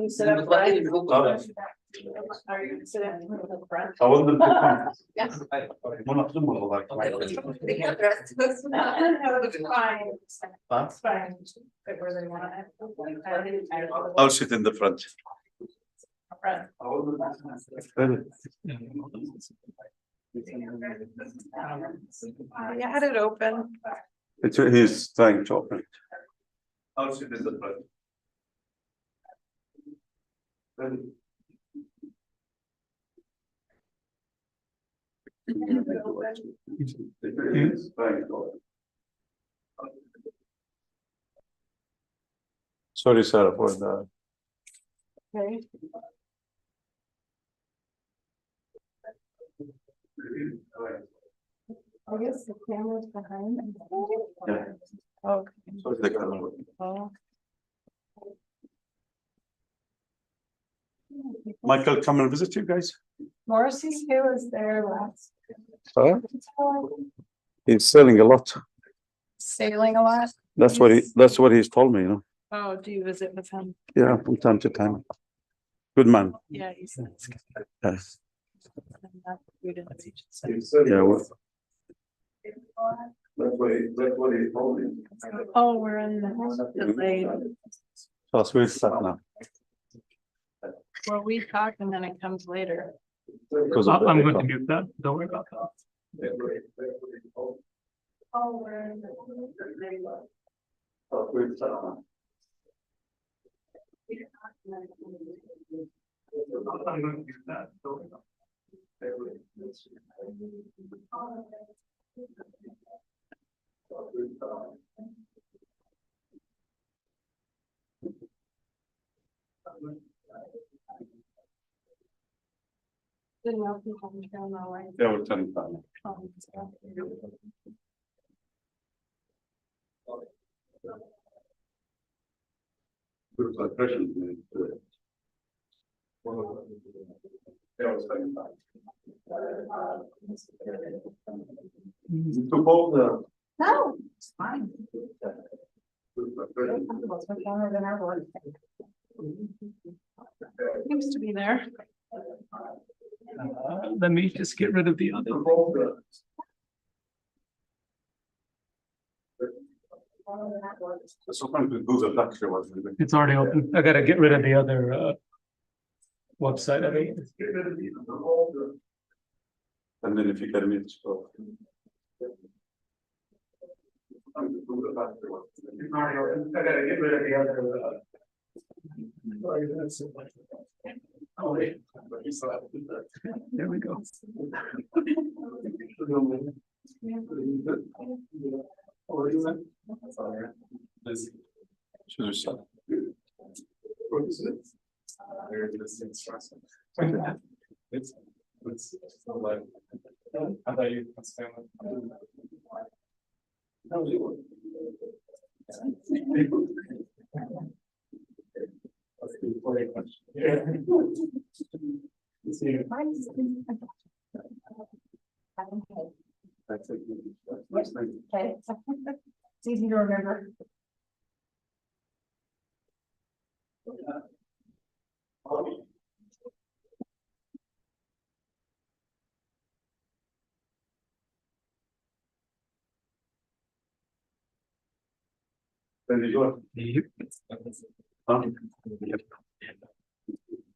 you sit up front? Oh. Are you gonna sit up front? I wasn't. Yes. One of them will like. Yeah, the rest of us. No, it's fine. Huh? It's fine. But where they want it. I'll sit in the front. Front. You had it open. He's trying to open it. I'll sit in the front. He's trying to open. Sorry, Sarah, for the. Okay. I guess the camera's behind. Yeah. Okay. So is the camera. Oh. Michael, come and visit you guys. Morrissey's here was there last. Huh? He's selling a lot. Sailing a lot. That's what he's told me, you know. Oh, do you visit with him? Yeah, from time to time. Good man. Yeah, he's. Yes. Yeah. Yeah. Well, that's what he told me. Oh, we're in the delayed. So we're stuck now. Well, we talk and then it comes later. Because of the I'm going to echo. mute that. Don't worry about that. Oh, we're in the. So we're stuck now. I'm going to mute that. Don't worry about Didn't know if you had to turn that way. Yeah, we're turning down. Good impression. Yeah, I was turning down. To hold the. No, it's fine. Good Seems to be there. Let me just get rid of the other. Sometimes we do the lecture was. It's already open. I gotta get rid of the other website. I think. And then if you can meet. So. I gotta get rid of the other. Oh, wait. There we go. Should we start? Okay. It's easy to remember. There you go. Yep. Huh?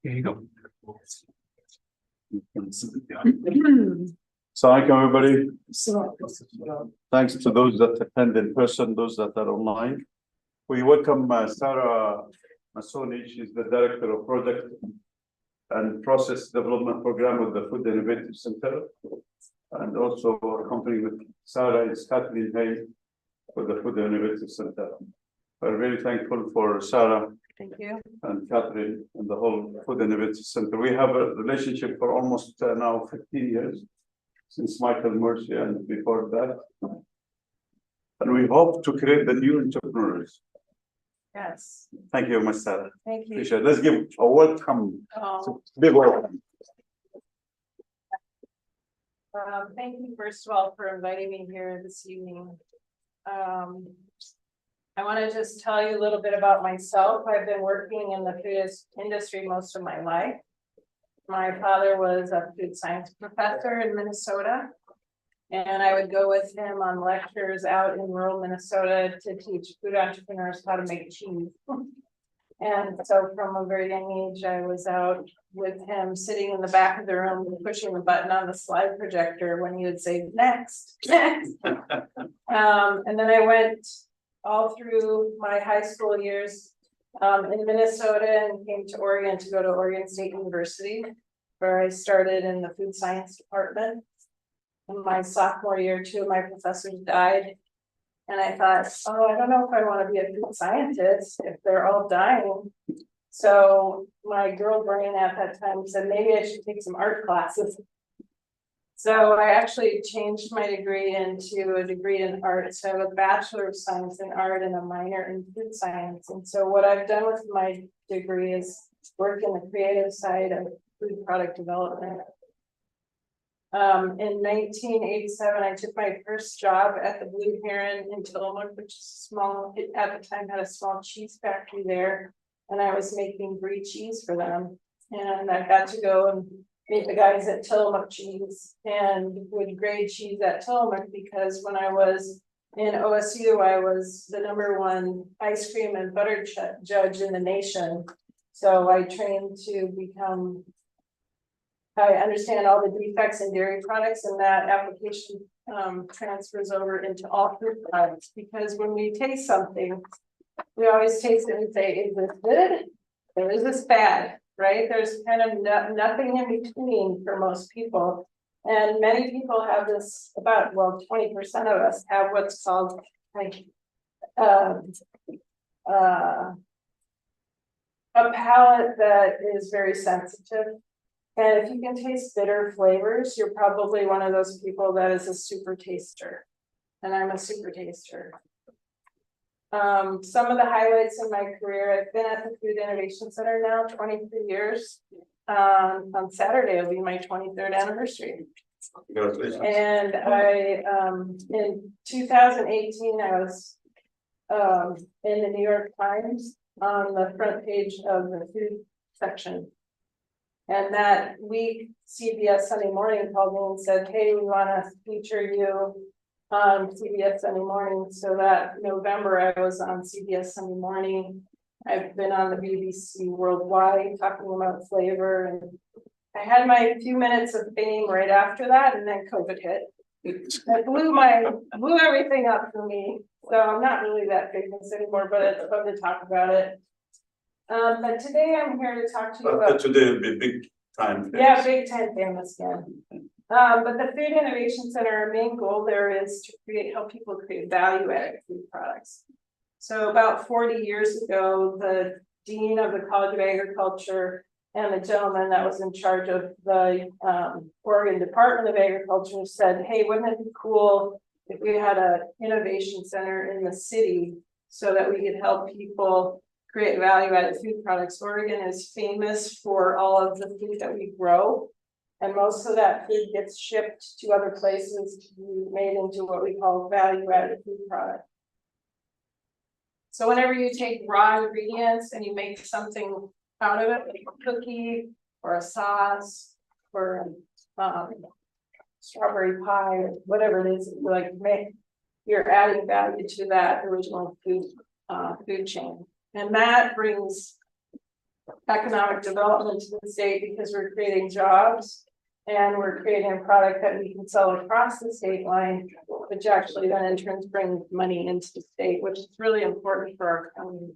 There you go. So thank you, everybody. Thanks to those that attend in person, those that are online. We welcome Sarah Masoni. She's the Director of Project and Process Development Program with the Food Innovative Center. And also accompanying with Sarah is Kathleen Hay with the Food Innovative Center. We're very thankful for Sarah. Thank you. And Catherine and the whole Food Innovative Center. We have a relationship for almost now 15 years since Michael Mercy and before that. And we hope to create the new entrepreneurs. Yes, Thank you, Ms. Sarah. thank you. Appreciate it. Let's give a welcome, Oh, big welcome. thank you first of all for inviting me here this evening. I want to just tell you a little bit about myself. I've been working in the food industry most of my life. My father was a food science professor in Minnesota. And I would go with him on lectures out in rural Minnesota to teach food entrepreneurs how to make cheese. And so from a very young age, I was out with him sitting in the back of the room, pushing the button on the slide projector when he would say, next, next. And then I went all through my high school years in Minnesota and came to Oregon to go to Oregon State University, where I started in the food science department. In my sophomore year, 2 of my professors died. And I thought, oh, I don't know if I want to be a food scientist if they're all dying. So my girl brain at that time said, maybe I should take some art classes. So I actually changed my degree into a degree in art. So I have a Bachelor of Science in Art and a minor in food science. And so what I've done with my degree is work in the creative side of food product development. In 1987, I took my first job at the Blue Heron in Tillamook, which is small, it at the time had a small cheese factory there. And I was making brie cheese for them. And I got to go and meet the guys at Tillamook Cheese and would grade cheese at Tillamook, because when I was in OSU, I was the #1 ice cream and butter judge in the nation. So I trained to become, I understand all the defects in dairy products, and that application transfers over into all food products, because when we taste something, we always taste it and say, is this good or is this bad, right? There's kind of nothing in between for most people. And many people have this, about, well, 20% of us have what's called like a palate that is very sensitive. And if you can taste bitter flavors, you're probably one of those people that is a super taster. And I'm a super taster. Some of the highlights in my career, I've been at the Food Innovation Center now 23 years. On Saturday will be my 23rd anniversary. Congratulations. And I, in 2018, I was in the New York Times on the front page of the food section. And that week, CBS Sunday Morning called me and said, hey, we want to feature you on CBS Sunday Morning. So that November, I was on CBS Sunday Morning. I've been on the BBC Worldwide talking about flavor. And I had my few minutes of fame right after that, and then COVID hit. It blew everything up for me. So I'm not really that famous anymore, but it's fun to talk about it. But today I'm here to talk to you about. Today will be big time. Yeah, big time famous again. But the Food Innovation Center, our main goal there is to help people create value-added food products. So about 40 years ago, the dean of the College of Agriculture and the gentleman that was in charge of the Oregon Department of Agriculture said, hey, wouldn't it be cool if we had an innovation center in the city so that we could help people create value-added food products. Oregon is famous for all of the food that we grow. And most of that food gets shipped to other places to be made into what we call value-added food product. So whenever you take raw ingredients and you make something out of it, like a cookie or a sauce or strawberry pie or whatever it is, like you're adding value to that original food chain. And that brings economic development to the state, because we're creating jobs and we're creating a product that we can sell across the state line, which actually then in turn brings money into the state, which is really important for our economy.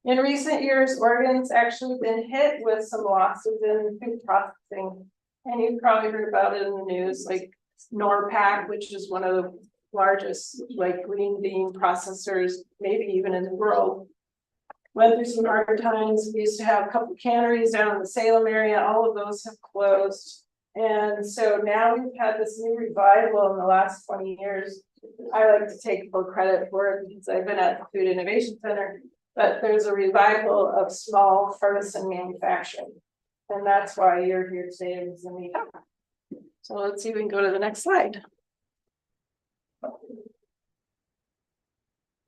In recent years, Oregon's actually been hit with some losses in food processing. And you've probably heard about it in the news, like NORPAC, which is one of the largest like green bean processors, maybe even in the world, went through some hard times. We used to have a couple canneries down in the Salem area. All of those have closed. And so now we've had this new revival in the last 20 years. I like to take full credit for it because I've been at the Food Innovation Center, but there's a revival of small artisan manufacturing. And that's why you're here today with the meeting. So let's see if we can go to the next slide.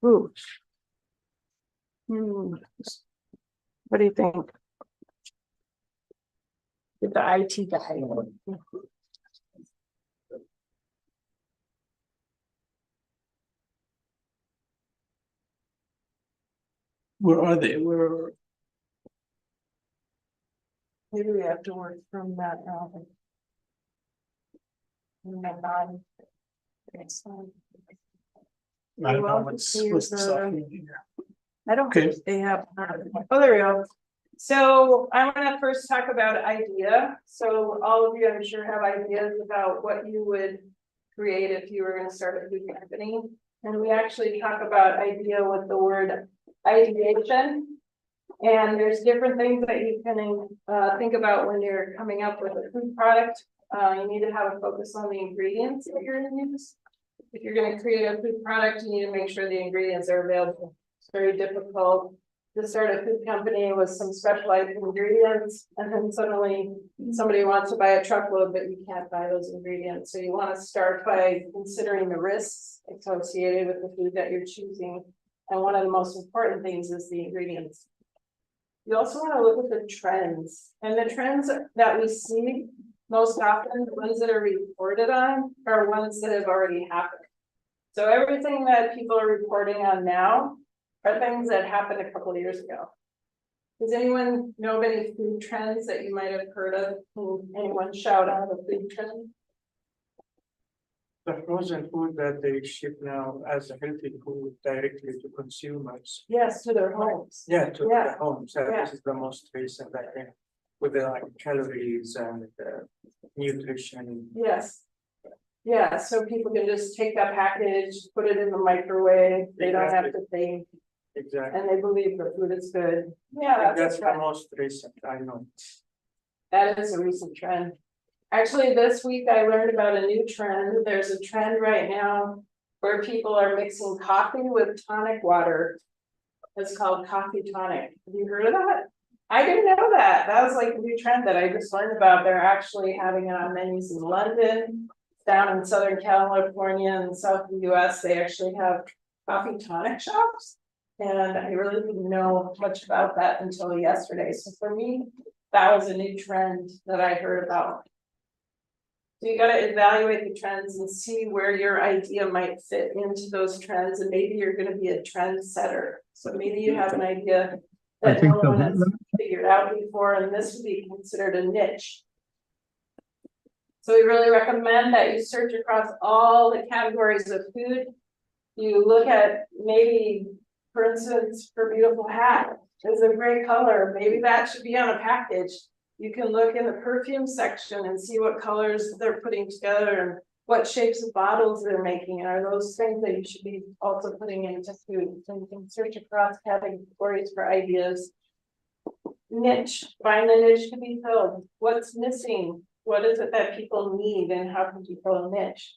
Ooh. What do you think? With the IT guy. Where are they? Where? Maybe we have to work from that. I don't know Well, what's here's the the- software here. I don't Okay. think they have, oh, there we go. So I wanna first talk about idea. So all of you, I'm sure, have ideas about what you would create if you were gonna start a food company. And we actually talk about idea with the word ideation. And there's different things that you can think about when you're coming up with a food product. You need to have a focus on the ingredients that you're gonna use. If you're gonna create a food product, you need to make sure the ingredients are available. It's very difficult to start a food company with some specialized ingredients, and then suddenly somebody wants to buy a truckload, but you can't buy those ingredients. So you want to start by considering the risks associated with the food that you're choosing. And one of the most important things is the ingredients. You also want to look at the trends, and the trends that we see most often, the ones that are reported on, are ones that have already happened. So everything that people are reporting on now are things that happened a couple of years ago. Does anyone know of any food trends that you might have heard of? Can anyone shout out a food trend? The frozen food that they ship now as a healthy food directly to consumers. Yes, to their homes. Yeah, to Yeah. their homes. So Yeah. this is the most recent, I think, with the like calories and nutrition. Yes. Yeah, so people can just take that package, put it in the microwave, they don't have to think, Exactly. and they believe the food is good. Yeah, That's that's the right. most recent, I know. That is a recent trend. Actually, this week I learned about a new trend. There's a trend right now where people are mixing coffee with tonic water. It's called coffee tonic. Have you heard of that? I didn't know that. That was like a new trend that I just learned about. They're actually having it on menus in London, down in Southern California and South of the US. They actually have coffee tonic shops. And I really didn't know much about that until yesterday. So for me, that was a new trend that I heard about. So you gotta evaluate the trends and see where your idea might fit into those trends, and maybe you're gonna be a trend setter. So maybe you have an idea I that think no one has figured out before, and this would be considered a niche. So we really recommend that you search across all the categories of food. You look at maybe, for instance, her beautiful hat is a great color, maybe that should be on a package. You can look in the perfume section and see what colors they're putting together and what shapes of bottles they're making. Are those things that you should be also putting into food? So you can search across categories for ideas. Niche, find the niche to be filled. What's missing? What is it that people need, and how can you fill a niche?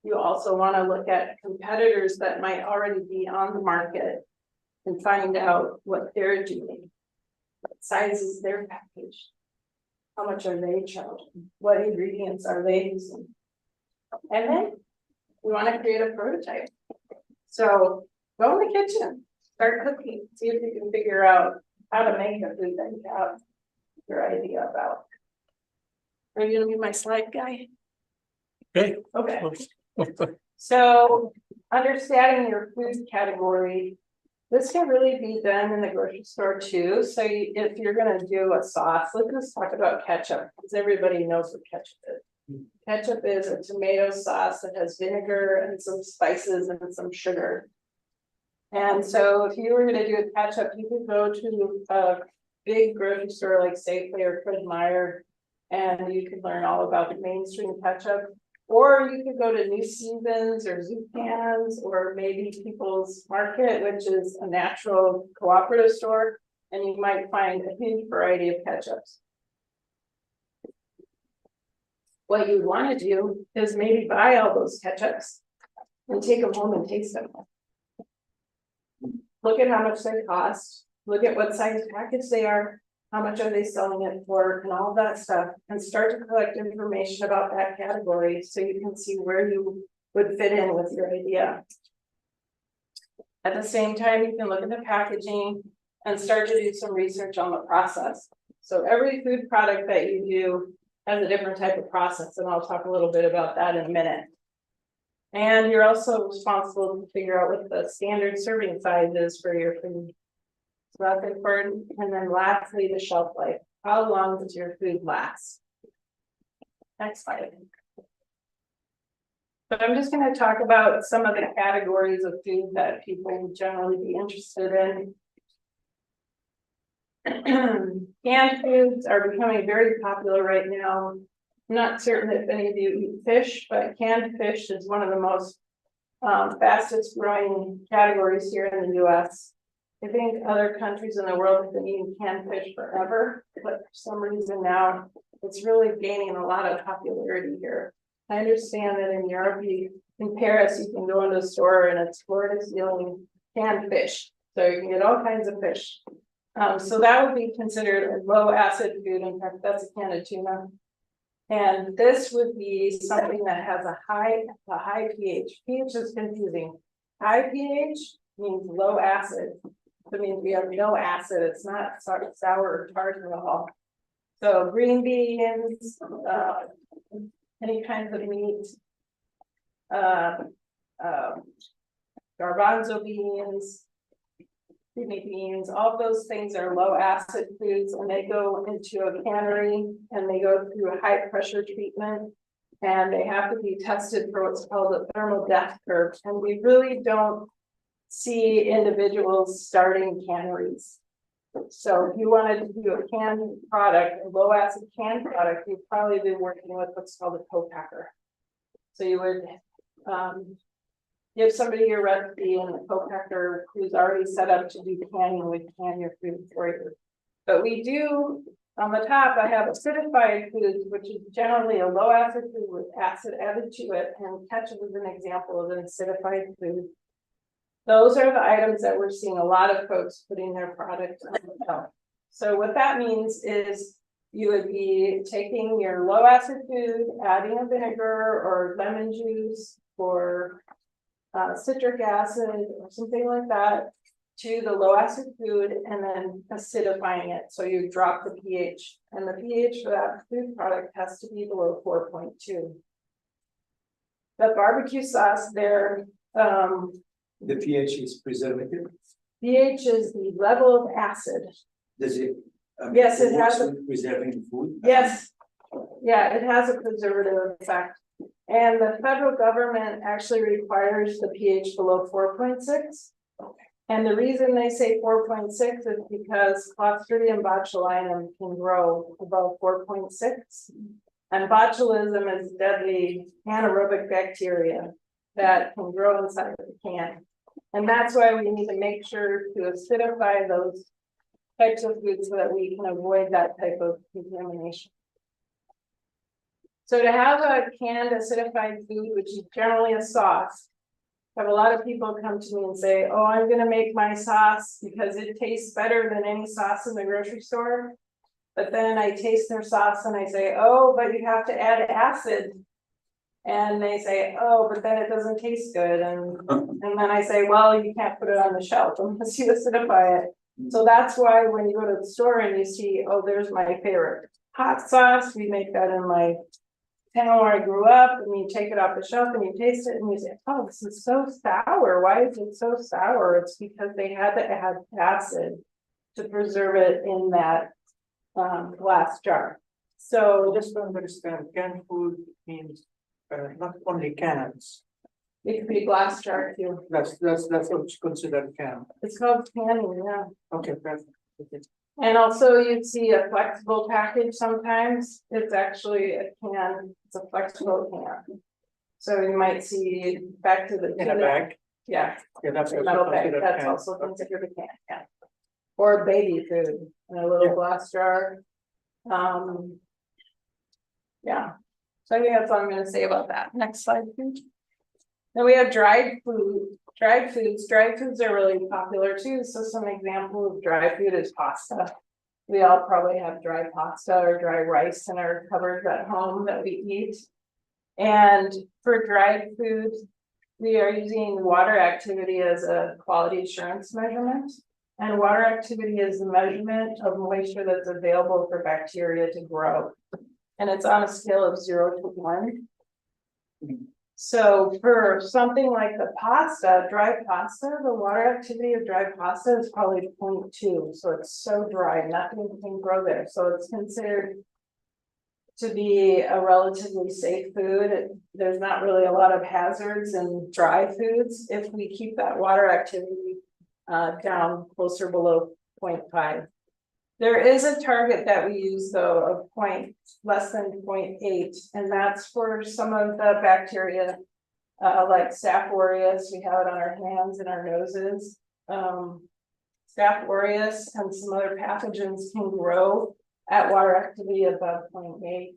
You also want to look at competitors that might already be on the market and find out what they're doing. What size is their package? How much are they charging? What ingredients are they using? And then we want to create a prototype. So go in the kitchen, start cooking, see if you can figure out how to make a food that you have your idea about. Are you gonna be my slide guy? Okay. Okay. So understanding your food category, this can really be done in the grocery store too. So if you're gonna do a sauce, let's talk about ketchup, because everybody knows what ketchup is. Ketchup is a tomato sauce that has vinegar and some spices and some sugar. And so if you were gonna do a ketchup, you could go to a big grocery store like Safeway or Fred Meyer, and you could learn all about the mainstream ketchup. Or you could go to New Seasons or Zucans or maybe People's Market, which is a natural cooperative store, and you might find a huge variety of ketchups. What you want to do is maybe buy all those ketchups and take them home and taste them. Look at how much they cost, look at what size package they are, how much are they selling it for, and all of that stuff, and start to collect information about that category so you can see where you would fit in with your idea. At the same time, you can look at the packaging and start to do some research on the process. So every food product that you do has a different type of process, and I'll talk a little bit about that in a minute. And you're also responsible to figure out what the standard serving size is for your food. So that's important. And then lastly, the shelf life. How long does your food last? Next slide. But I'm just going to talk about some of the categories of food that people would generally be interested in. Canned foods are becoming very popular right now. I'm not certain if any of you eat fish, but canned fish is one of the most fastest growing categories here in the US. I think other countries in the world have been eating canned fish forever, but for some reason now it's really gaining a lot of popularity here. I understand that in Europe, in Paris, you can go into a store and it's floor to ceiling canned fish. So you can get all kinds of fish. So that would be considered a low acid food. In fact, that's a can of tuna. And this would be something that has a high pH. pH is confusing. High pH means low acid. It means we have no acid. It's not sour or tart at all. So green beans, any kinds of meat, garbanzo beans, kidney beans, all those things are low acid foods, and they go into a cannery and they go through a high pressure treatment, and they have to be tested for what's called a thermal death curve. And we really don't see individuals starting canneries. So if you wanted to do a canned product, a low acid canned product, you'd probably be working with what's called a co-packer. So you would give somebody your recipe, and the co-packer who's already set up to do canning would can your food for you. But we do, on the top, I have acidified foods, which is generally a low acid food with acid added to it, and ketchup is an example of an acidified food. Those are the items that we're seeing a lot of folks putting their product on the shelf. So what that means is you would be taking your low acid food, adding a vinegar or lemon juice or citric acid or something like that to the low acid food, and then acidifying it. So you drop the pH, and the pH for that food product has to be below 4.2. The barbecue sauce there, The pH is preservative. pH is the level of acid. Does it? Yes, it has works with preserving food. Yes, yeah, it has a preservative effect. And the federal government actually requires the pH below 4.6. And the reason they say 4.6 is because Clostridium botulinum can grow above 4.6. And botulism is deadly anaerobic bacteria that can grow inside of the can. And that's why we need to make sure to acidify those types of foods so that we can avoid that type of contamination. So to have a canned acidified food, which is generally a sauce, I have a lot of people come to me and say, oh, I'm gonna make my sauce because it tastes better than any sauce in the grocery store. But then I taste their sauce and I say, oh, but you have to add acid. And they say, oh, but then it doesn't taste good. And then I say, well, you can't put it on the shelf unless you acidify it. So that's why when you go to the store and you see, oh, there's my favorite hot sauce, we make that in my town where I grew up, and you take it off the shelf and you taste it and you say, oh, this is so sour. Why is it so sour? It's because they had to add acid to preserve it in that glass jar. So Just to understand, canned food means not only cans. it could be a glass jar too. That's what's considered can. It's called canning, yeah. Okay, perfect. Okay. And also you'd see a flexible package sometimes. It's actually a can, it's a flexible can. So you might see back to the. In a bag. Yeah, Yeah, that's a also metal bag, considered that's can. also considered a can, yeah. Or baby food in a little Yeah. glass jar. Yeah, so I think that's all I'm gonna say about that. Next slide, please. Then we have dried food, dried foods. Dried foods are really popular too. So some example of dry food is pasta. We all probably have dry pasta or dry rice in our cupboards at home that we eat. And for dried food, we are using water activity as a quality assurance measurement. And water activity is the measurement of moisture that's available for bacteria to grow. And it's on a scale of 0 to 1. So for something like the pasta, dry pasta, the water activity of dry pasta is probably 0.2. So it's so dry, nothing can grow there. So it's considered to be a relatively safe food. There's not really a lot of hazards in dry foods if we keep that water activity down closer below 0.5. There is a target that we use though of less than 0.8, and that's for some of the bacteria like Staph aureus. We have it on our hands and our noses. Staph aureus and some other pathogens can grow at water activity above 0.8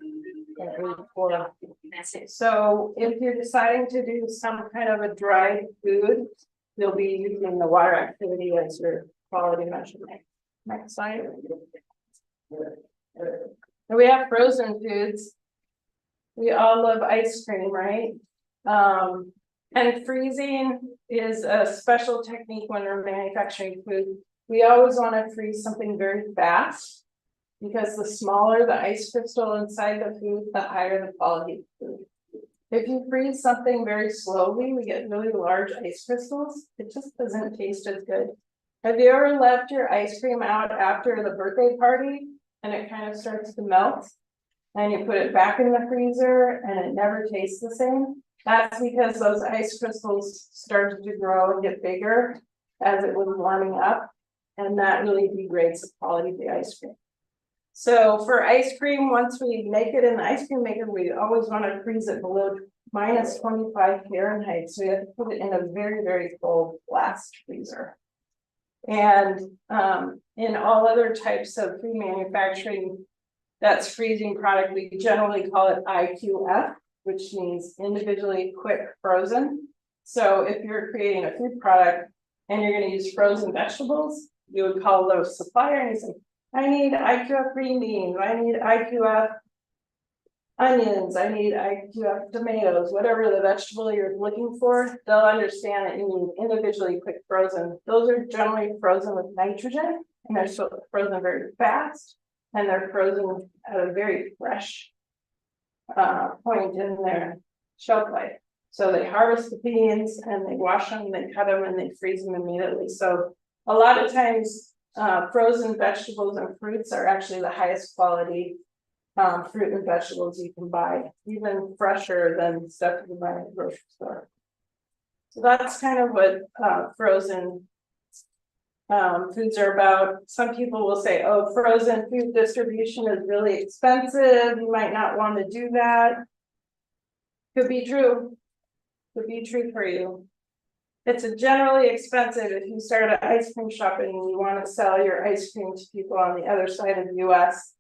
and 8.4. So if you're deciding to do some kind of a dry food, you'll be using the water activity as your quality measurement. Next slide. And we have frozen foods. We all love ice cream, right? And freezing is a special technique when we're manufacturing food. We always want to freeze something very fast because the smaller the ice crystal inside the food, the higher the quality of food. If you freeze something very slowly, we get really large ice crystals. It just doesn't taste as good. Have you ever left your ice cream out after the birthday party and it kind of starts to melt? And you put it back in the freezer and it never tastes the same? That's because those ice crystals started to grow and get bigger as it was warming up. And that really degrades the quality of the ice cream. So for ice cream, once we make it in the ice cream maker, we always want to freeze it below minus 25 Fahrenheit. So you have to put it in a very, very cold blast freezer. And in all other types of food manufacturing, that's freezing product, we generally call it IQF, which means individually quick frozen. So if you're creating a food product and you're going to use frozen vegetables, you would call the supplier and you say, I need IQF green beans, I need IQF onions, I need IQF tomatoes, whatever the vegetable you're looking for, they'll understand that you need individually quick frozen. Those are generally frozen with nitrogen, and they're frozen very fast, and they're frozen at a very fresh point in their shelf life. So they harvest the beans and they wash them, they cut them, and they freeze them immediately. So a lot of times frozen vegetables and fruits are actually the highest quality fruit and vegetables you can buy, even fresher than stuff you buy at the grocery store. So that's kind of what frozen foods are about. Some people will say, oh, frozen food distribution is really expensive, you might not want to do that. Could be true. Could be true for you. It's generally expensive if you start an ice cream shop and you want to sell your ice cream to people on the other side of the US.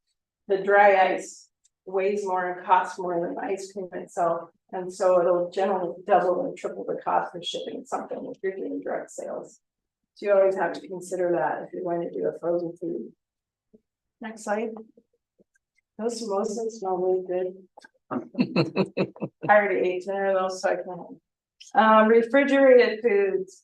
The dry ice weighs more and costs more than the ice cream itself. And so it'll generally double and triple the cost of shipping something if you're doing direct sales. So you always have to consider that if you're going to do a frozen food. Next slide. Those samosas smell really good. I already ate 10 of those, so I can't. Refrigerated foods.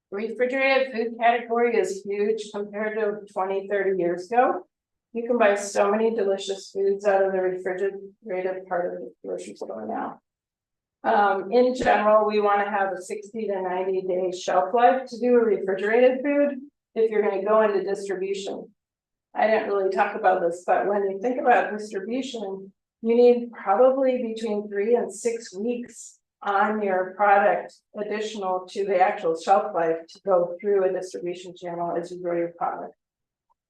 Refrigerated food category is huge compared to 20, 30 years ago. You can buy so many delicious foods out of the refrigerated part of the grocery store now. In general, we want to have a 60 to 90 day shelf life to do a refrigerated food if you're going to go into distribution. I didn't really talk about this, but when you think about distribution, you need probably between 3 and 6 weeks on your product additional to the actual shelf life to go through a distribution channel as you grow your product.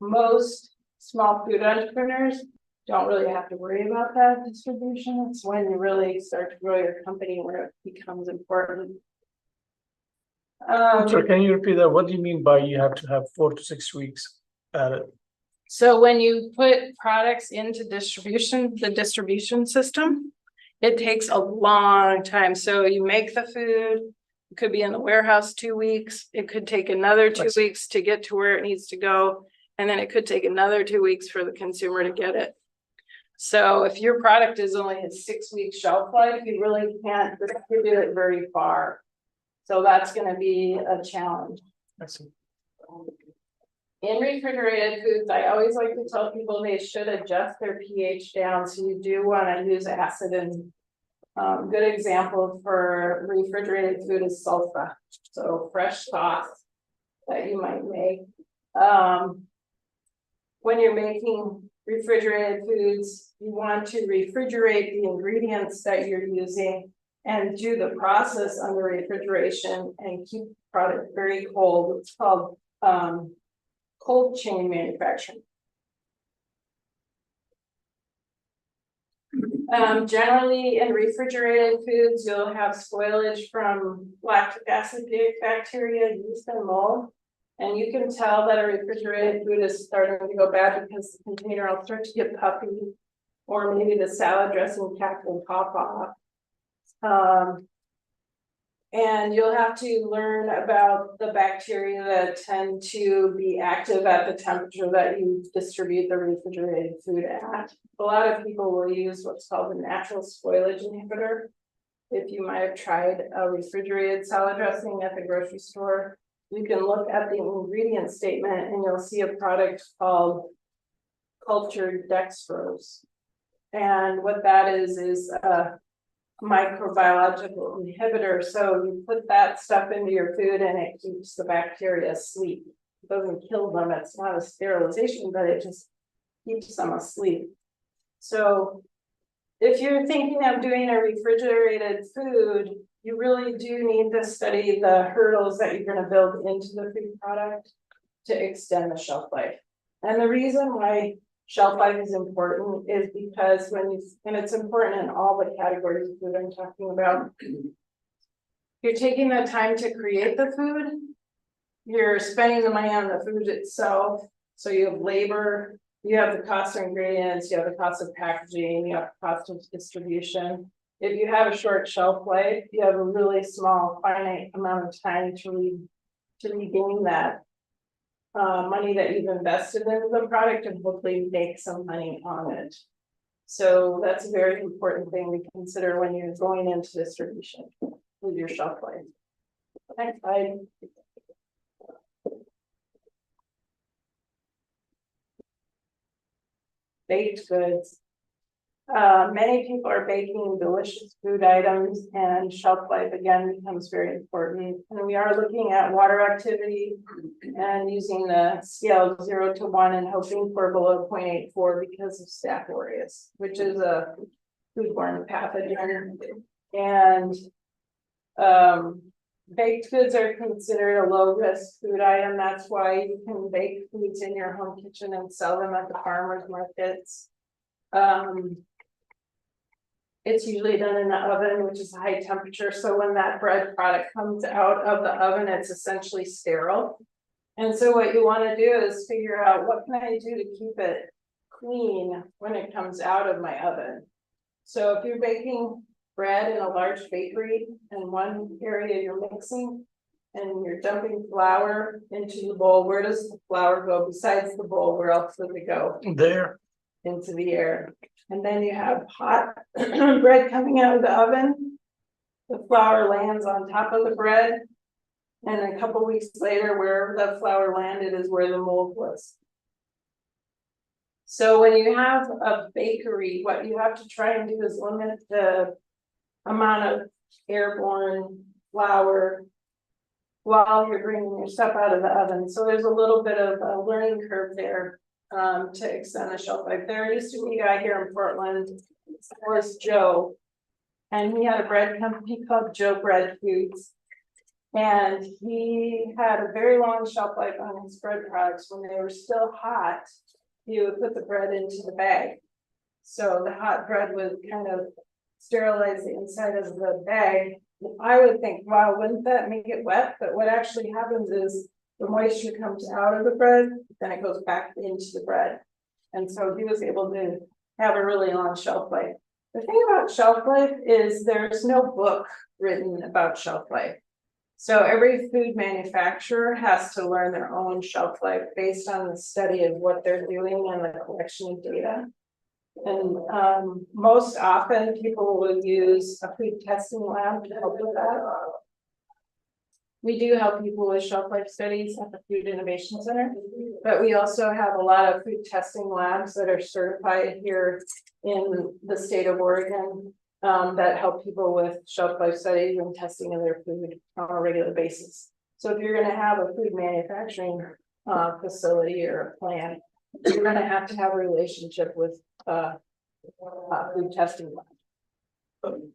Most small food entrepreneurs don't really have to worry about that distribution. It's when you really start to grow your company where it becomes important. So can you repeat that? What do you mean by you have to have 4 to 6 weeks at it? So when you put products into distribution, the distribution system, it takes a long time. So you make the food, it could be in the warehouse 2 weeks. It could take another 2 weeks to get to where it needs to go. And then it could take another 2 weeks for the consumer to get it. So if your product is only a 6-week shelf life, you really can't distribute it very far. So that's gonna be a challenge. In refrigerated foods, I always like to tell people they should adjust their pH down, so you do wanna use acid and. Good example for refrigerated food is salsa, so fresh sauce that you might make. When you're making refrigerated foods, you want to refrigerate the ingredients that you're using and do the process under refrigeration and keep the product very cold. It's called cold chain manufacturing. Generally in refrigerated foods, you'll have spoilage from lactic acid bacteria, yeast and mold. And you can tell that a refrigerated food is starting to go bad because the container will start to get puffy, or maybe the salad dressing cap will pop off. And you'll have to learn about the bacteria that tend to be active at the temperature that you distribute the refrigerated food at. A lot of people will use what's called a natural spoilage inhibitor. If you might have tried a refrigerated salad dressing at the grocery store, you can look at the ingredient statement and you'll see a product called cultured dextrose. And what that is a microbiological inhibitor. So you put that stuff into your food and it keeps the bacteria asleep. It doesn't kill them, it's not a sterilization, but it just keeps them asleep. So if you're thinking of doing a refrigerated food, you really do need to study the hurdles that you're going to build into the food product to extend the shelf life. And the reason why shelf life is important is because and it's important in all the categories of food I'm talking about. You're taking the time to create the food, you're spending the money on the food itself. So you have labor, you have the cost of ingredients, you have the cost of packaging, you have the cost of distribution. If you have a short shelf life, you have a really small finite amount of time to regain that money that you've invested into the product and hopefully make some money on it. So that's a very important thing to consider when you're going into distribution with your shelf life. Next slide. Baked goods. Many people are baking delicious food items, and shelf life again becomes very important. And we are looking at water activity and using the scale 0 to 1 and hoping for below 0.84 because of Staph aureus, which is a foodborne pathogen. And baked goods are considered a low risk food item. That's why you can bake foods in your home kitchen and sell them at the farmers markets. It's usually done in the oven, which is high temperature. So when that bread product comes out of the oven, it's essentially sterile. And so what you want to do is figure out what can I do to keep it clean when it comes out of my oven. So if you're baking bread in a large bakery and one area you're mixing and you're dumping flour into the bowl, where does the flour go besides the bowl? Where else does it go? There. Into the air. And then you have hot bread coming out of the oven. The flour lands on top of the bread. And a couple weeks later, wherever the flour landed is where the mold was. So when you have a bakery, what you have to try and do is limit the amount of airborne flour while you're bringing your stuff out of the oven. So there's a little bit of a learning curve there. To extend the shelf life. There used to be a guy here in Portland, was Joe, and he had a bread company called Joe Bread Foods, and he had a very long shelf life on his bread products. When they were still hot, he would put the bread into the bag, so the hot bread would kind of sterilize the inside of the bag. I would think, wow, wouldn't that make it wet? But what actually happens is the moisture comes out of the bread, then it goes back into the bread. And so he was able to have a really long shelf life. The thing about shelf life is there's no book written about shelf life. So every food manufacturer has to learn their own shelf life based on the study of what they're doing and the collection of data. And most often people will use a food testing lab to help with that. We do help people with shelf life studies at the Food Innovation Center, but we also have a lot of food testing labs that are certified here in the state of Oregon. That help people with shelf life studies and testing of their food on a regular basis. So if you're gonna have a food manufacturing facility or a plant, you're gonna have to have a relationship with food testing lab. Do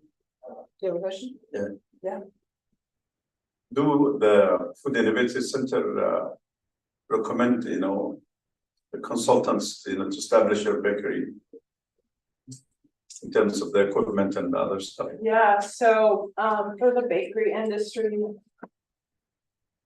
you have a question? Do the Food Innovation Center recommend, the consultants, to establish your bakery? In terms of the equipment and other stuff. Yeah, so for the bakery industry.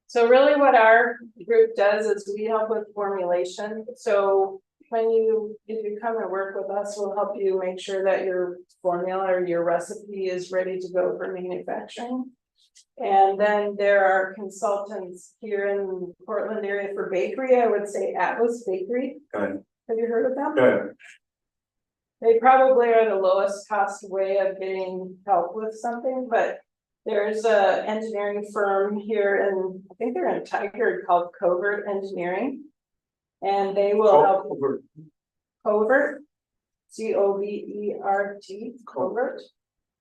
So really what our group does is we help with formulation. So if you come and work with us, we'll help you make sure that your formula or your recipe is ready to go for manufacturing. And then there are consultants here in Portland area for bakery. I would say Atlas Bakery. Okay. Have you heard of them? Yeah. They probably are the lowest cost way of getting help with something, but there's a engineering firm here and I think they're in Tigard called Covert Engineering. And they will help Covert, C-O-V-E-R-T, Covert.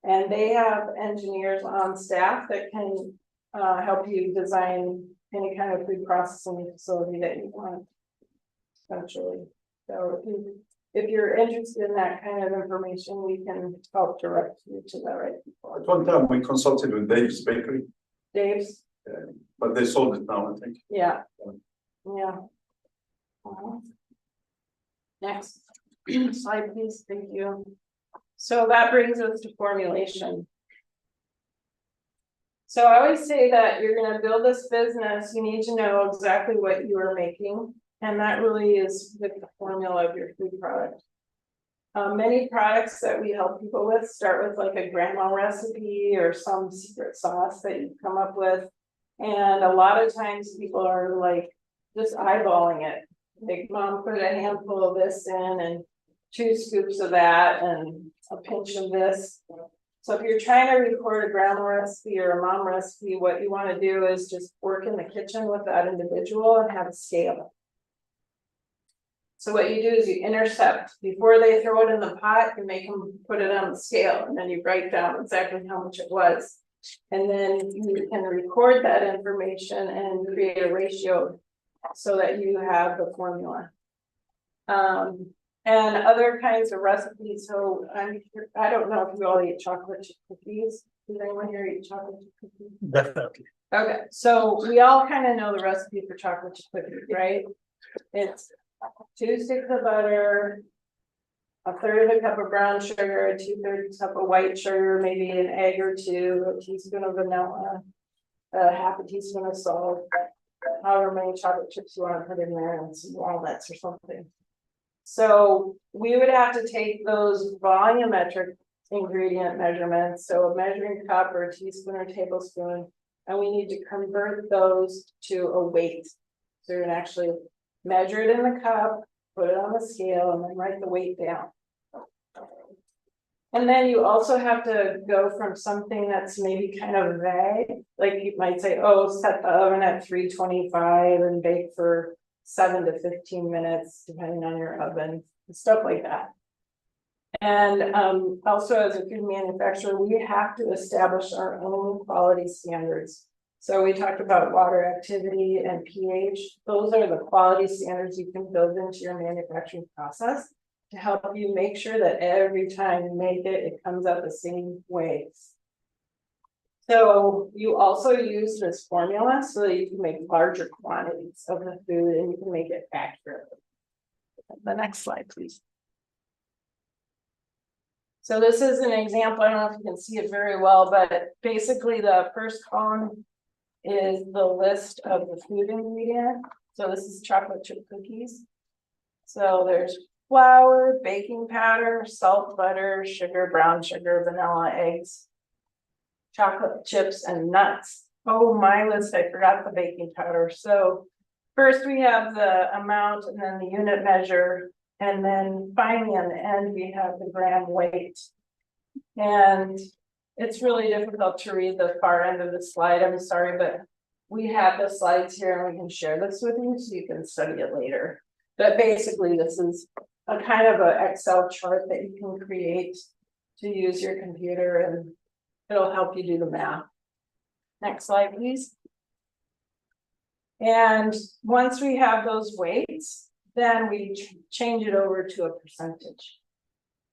And they have engineers on staff that can help you design any kind of food processing facility that you want. Essentially, so if you're interested in that kind of information, we can help direct you to the right people. At one time we consulted with Dave's Bakery, Dave's, but they sold it now, I think. yeah, yeah. Next slide, please. Thank you. So that brings us to formulation. So I always say that you're going to build this business, you need to know exactly what you are making. And that really is the formula of your food product. Many products that we help people with start with like a grandma recipe or some secret sauce that you come up with. And a lot of times people are like just eyeballing it. Like, mom, put a handful of this in and 2 scoops of that and a pinch of this. So if you're trying to record a grandma recipe or a mom recipe, what you want to do is just work in the kitchen with that individual and have a scale. So what you do is you intercept before they throw it in the pot, you make them put it on the scale and then you write down exactly how much it was. And then you can record that information and create a ratio so that you have the formula. And other kinds of recipes. So I don't know if you all eat chocolate chip cookies. Does anyone here eat chocolate chip cookies? Definitely. Okay, so we all kind of know the recipe for chocolate chip cookies, right? It's 2 sticks of butter, 1/3 of a cup of brown sugar, 2/3 cup of white sugar, maybe an egg or 2, a teaspoon of vanilla, 1/2 teaspoon of salt, however many chocolate chips you want to put in there, and some walnuts or something. So we would have to take those volumetric ingredient measurements, so a measuring cup or a teaspoon or tablespoon, and we need to convert those to a weight. So you're gonna actually measure it in the cup, put it on the scale, and then write the weight down. And then you also have to go from something that's maybe kind of vague, like you might say, oh, set the oven at 325 and bake for 7 to 15 minutes, depending on your oven, and stuff like that. And also as a food manufacturer, we have to establish our own quality standards. So we talked about water activity and pH. Those are the quality standards you can build into your manufacturing process to help you make sure that every time you make it, it comes out the same way. So you also use this formula so that you can make larger quantities of the food and you can make it accurately. The next slide, please. So this is an example. I don't know if you can see it very well, but basically the first column is the list of the food ingredient. So this is chocolate chip cookies. So there's flour, baking powder, salt, butter, sugar, brown sugar, vanilla, eggs, chocolate chips, and nuts. Oh, my list, I forgot the baking powder. So first we have the amount and then the unit measure, And then finally on the end, we have the gram weight. And it's really difficult to read the far end of the slide, I'm sorry, but we have the slides here and we can share this with you so you can study it later. But basically, this is a kind of an Excel chart that you can create to use your computer and it'll help you do the math. Next slide, please. And once we have those weights, then we change it over to a percentage.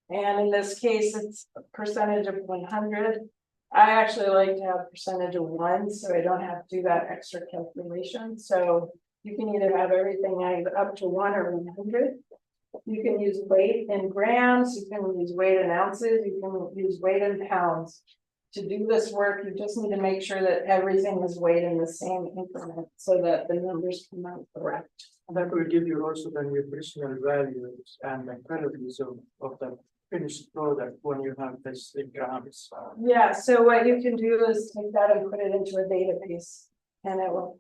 And in this case, it's a percentage of 100. I actually like to have a percentage of 1, so I don't have to do that extra calculation. So you can either have everything either up to 1 or 100. You can use weight in grams, you can use weight in ounces, you can use weight in pounds. To do this work, you just need to make sure that everything is weighed in the same increment so that the numbers come out correct. That will give you also the nutritional values and the calories of the finished product when you have this in grams. Yeah, so what you can do is take that and put it into a database and it will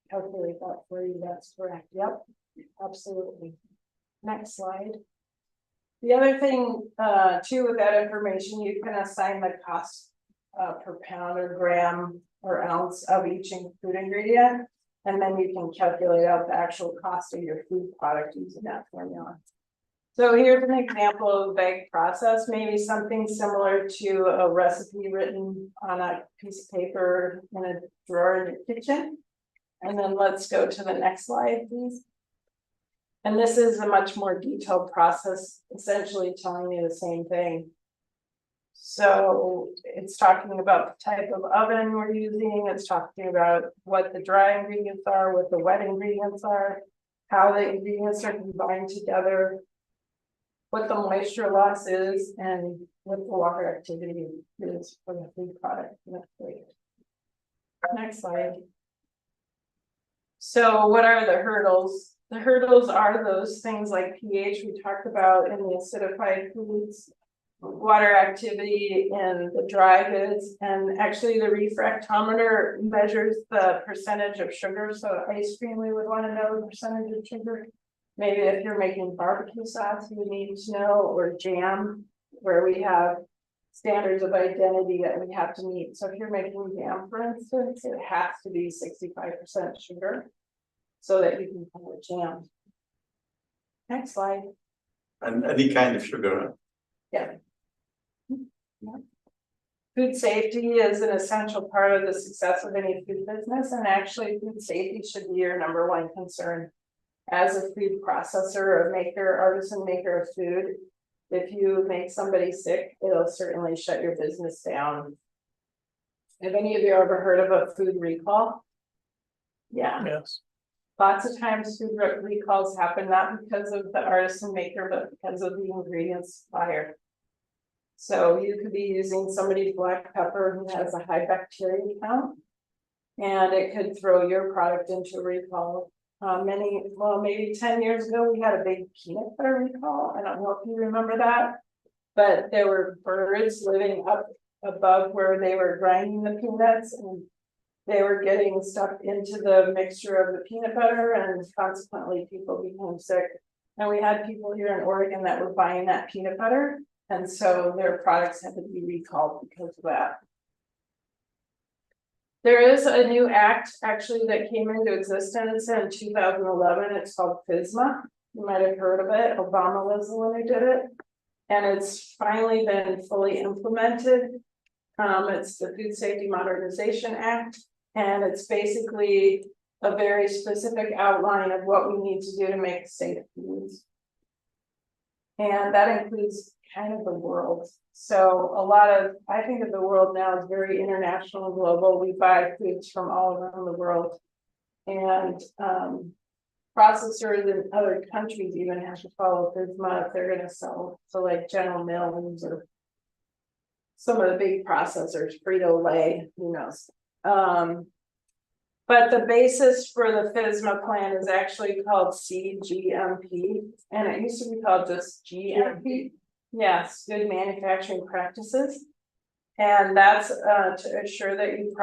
calculate that for you. That's correct. Yep, absolutely. Next slide. The other thing too with that information, you can assign the cost per pound or gram or ounce of each food ingredient. And then you can calculate out the actual cost of your food product using that formula. So here's an example of a bag process, maybe something similar to a recipe written on a piece of paper in a drawer in your kitchen. And then let's go to the next slide, please. And this is a much more detailed process, essentially telling you the same thing. So it's talking about the type of oven we're using. It's talking about what the dry ingredients are, what the wet ingredients are, how the ingredients are combined together, what the moisture loss is, and what the water activity is for the food product. Next slide. So what are the hurdles? The hurdles are those things like pH we talked about in the acidified foods, water activity in the dry goods, and actually the refractometer measures the percentage of sugar. So ice cream, we would want to know the percentage of sugar. Maybe if you're making barbecue sauce, you need to know, or jam, where we have standards of identity that we have to meet. So if you're making jam, for instance, it has to be 65% sugar so that you can call it jam. Next slide. And any kind of sugar. Yeah. Food safety is an essential part of the success of any food business, and actually food safety should be your #1 concern. As a food processor, artisan maker of food, if you make somebody sick, it'll certainly shut your business down. Have any of you ever heard of a food recall? Yeah. Yes. Lots of times food recalls happen not because of the artisan maker, but because of the ingredients supplier. So you could be using somebody's black pepper who has a high bacteria count, and it could throw your product into a recall. Maybe 10 years ago, we had a big peanut butter recall. I don't know if you remember that, but there were birds living up above where they were grinding the peanuts, and they were getting stuff into the mixture of the peanut butter, and consequently people became sick. And we had people here in Oregon that were buying that peanut butter, and so their products had to be recalled because of that. There is a new act actually that came into existence in 2011. It's called FSMA. You might have heard of it. Obama was the one who did it. And it's finally been fully implemented. It's the Food Safety Modernization Act. And it's basically a very specific outline of what we need to do to make safe foods. And that includes kind of the world. So I think of the world now as very international and global. We buy foods from all around the world. And processors in other countries even have to follow FSMA if they're going to sell. So like General Mills or some of the big processors, Frito-Lay, who knows. But the basis for the FSMA plan is actually called CGMP, and it used to be called just GMP. Yes, good manufacturing practices. And that's to ensure that you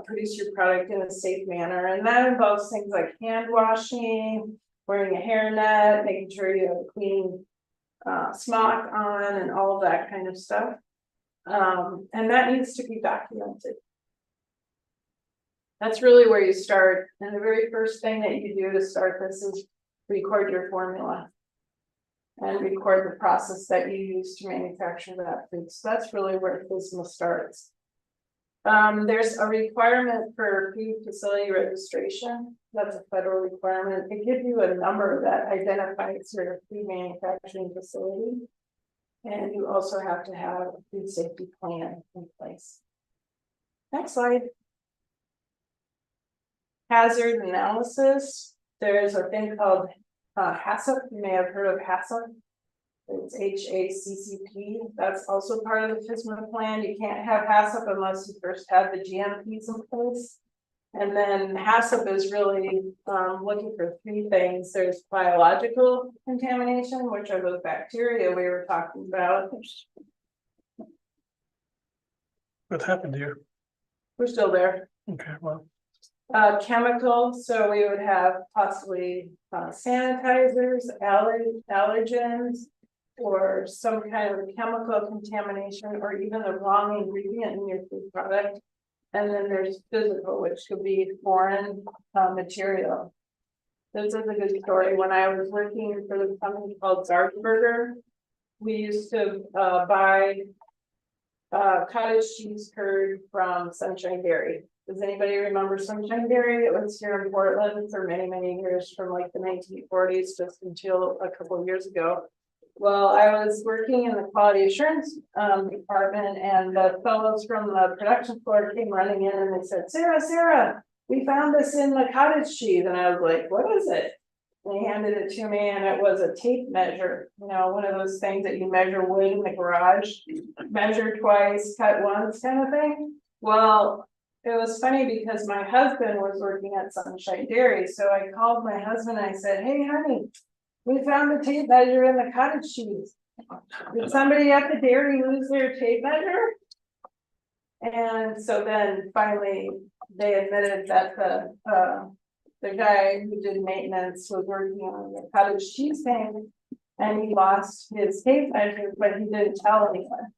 produce your product in a safe manner. And that involves things like hand washing, wearing a hairnet, making sure you have a clean smock on and all of that kind of stuff. And that needs to be documented. That's really where you start. And the very first thing that you do to start this is record your formula. And record the process that you use to manufacture that food. So that's really where FSMA starts. There's a requirement for food facility registration. That's a federal requirement. It gives you a number that identifies your food manufacturing facility. And you also have to have a food safety plan in place. Next slide. Hazard analysis. There's a thing called HACCP. You may have heard of HACCP. It's HACCP. That's also part of the FSMA plan. You can't have HACCP unless you first have the GMPs in place. And then HACCP is really looking for three things. There's biological contamination, which are those bacteria we were talking about. What happened here? We're still there. Okay, well, Chemical, so we would have possibly sanitizers, allergens, or some kind of chemical contamination, or even the wrong ingredient in your food product. And then there's physical, which could be foreign material. This is a good story. When I was working for the company called Zartberger, we used to buy cottage cheese curd from Sunshine Dairy. Does anybody remember Sunshine Dairy? It was here in Portland for many, many years, from like the 1940s just until a couple of years ago. Well, I was working in the quality assurance department, and the fellows from the production floor came running in and they said, Sarah, we found this in the cottage cheese. And I was like, what is it? And he handed it to me, and it was a tape measure, you know, one of those things that you measure wood in the garage, measure twice, cut once kind of thing. Well, it was funny because my husband was working at Sunshine Dairy. So I called my husband and I said, hey, honey, we found the tape measure in the cottage cheese. Did somebody at the dairy lose their tape measure? And so then finally they admitted that the guy who did maintenance was working on the cottage cheese thing, and he lost his tape measure, but he didn't tell anyone.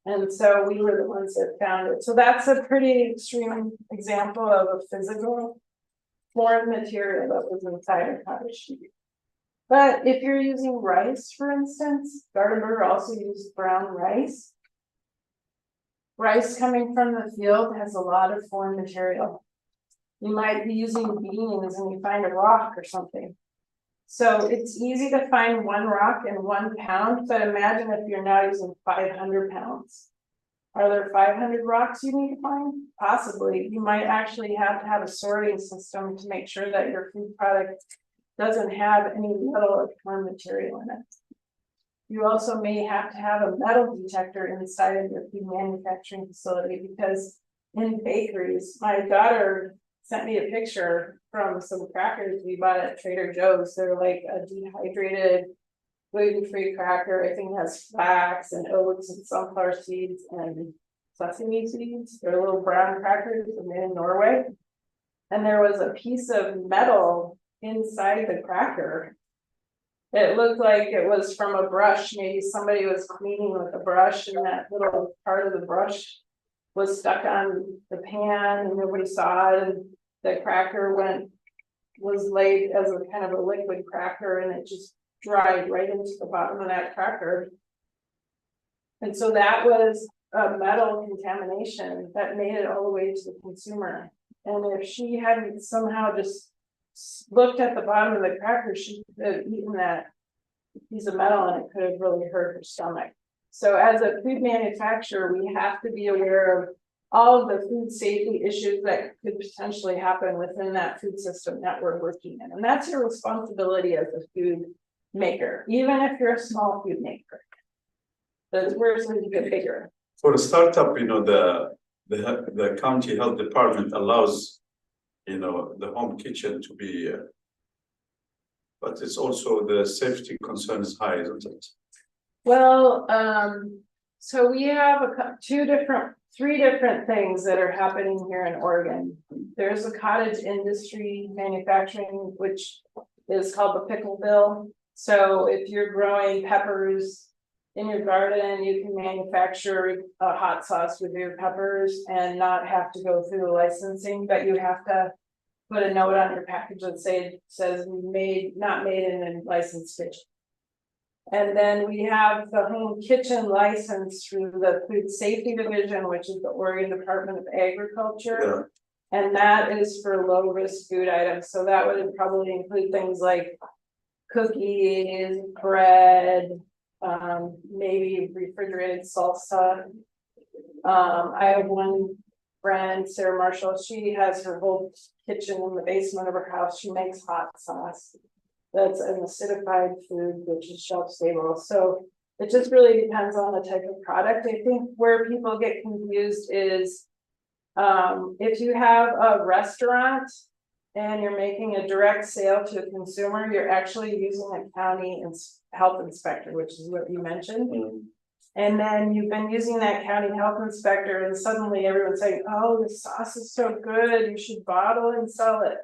And so we were the ones that found it. So that's a pretty extreme example of a physical foreign material that was inside a cottage cheese. But if you're using rice, for instance, Gardenberg also used brown rice. Rice coming from the field has a lot of foreign material. You might be using beans and you find a rock or something. So it's easy to find one rock in 1 pound, but imagine if you're now using 500 pounds. Are there 500 rocks you need to find? Possibly. You might actually have to have a sorting system to make sure that your food product doesn't have any metal or foreign material in it. You also may have to have a metal detector inside of your food manufacturing facility, because in bakeries, my daughter sent me a picture from some crackers we bought at Trader Joe's. They're like a dehydrated gluten-free cracker. I think it has flax and oats and sunflower seeds and sesame seeds. They're little brown crackers made in Norway. And there was a piece of metal inside the cracker. It looked like it was from a brush. Maybe somebody was cleaning with a brush, and that little part of the brush was stuck on the pan and nobody saw it, and the cracker was laid as a kind of a liquid cracker, and it just dried right into the bottom of that cracker. And so that was a metal contamination that made it all the way to the consumer. And if she hadn't somehow just looked at the bottom of the cracker, she could have eaten that piece of metal and it could have really hurt her stomach. So as a food manufacturer, we have to be aware of all of the food safety issues that could potentially happen within that food system that we're working in. And that's your responsibility as a food maker, even if you're a small food maker. That's where it's going to get bigger. For a startup, you know, the county health department allows, you know, the home kitchen to be, but it's also the safety concern is high, isn't it? Well, so we have three different things that are happening here in Oregon. There's a cottage industry manufacturing, which is called the pickle bill. So if you're growing peppers in your garden, you can manufacture a hot sauce with your peppers and not have to go through the licensing, but you have to put a note on your package that says not made in a licensed kitchen. And then we have the home kitchen license through the Food Safety Division, which is the Oregon Department of Agriculture. And that is for low risk food items, so that would probably include things like cookies, bread, maybe refrigerated salsa. I have one friend, Sarah Marshall, she has her whole kitchen in the basement of her house, she makes hot sauce. That's an acidified food, which is shelf stable, so it just really depends on the type of product. I think where people get confused is if you have a restaurant and you're making a direct sale to a consumer, you're actually using a county health inspector, which is what you mentioned. And then you've been using that county health inspector and suddenly everyone's saying, oh, the sauce is so good, you should bottle and sell it.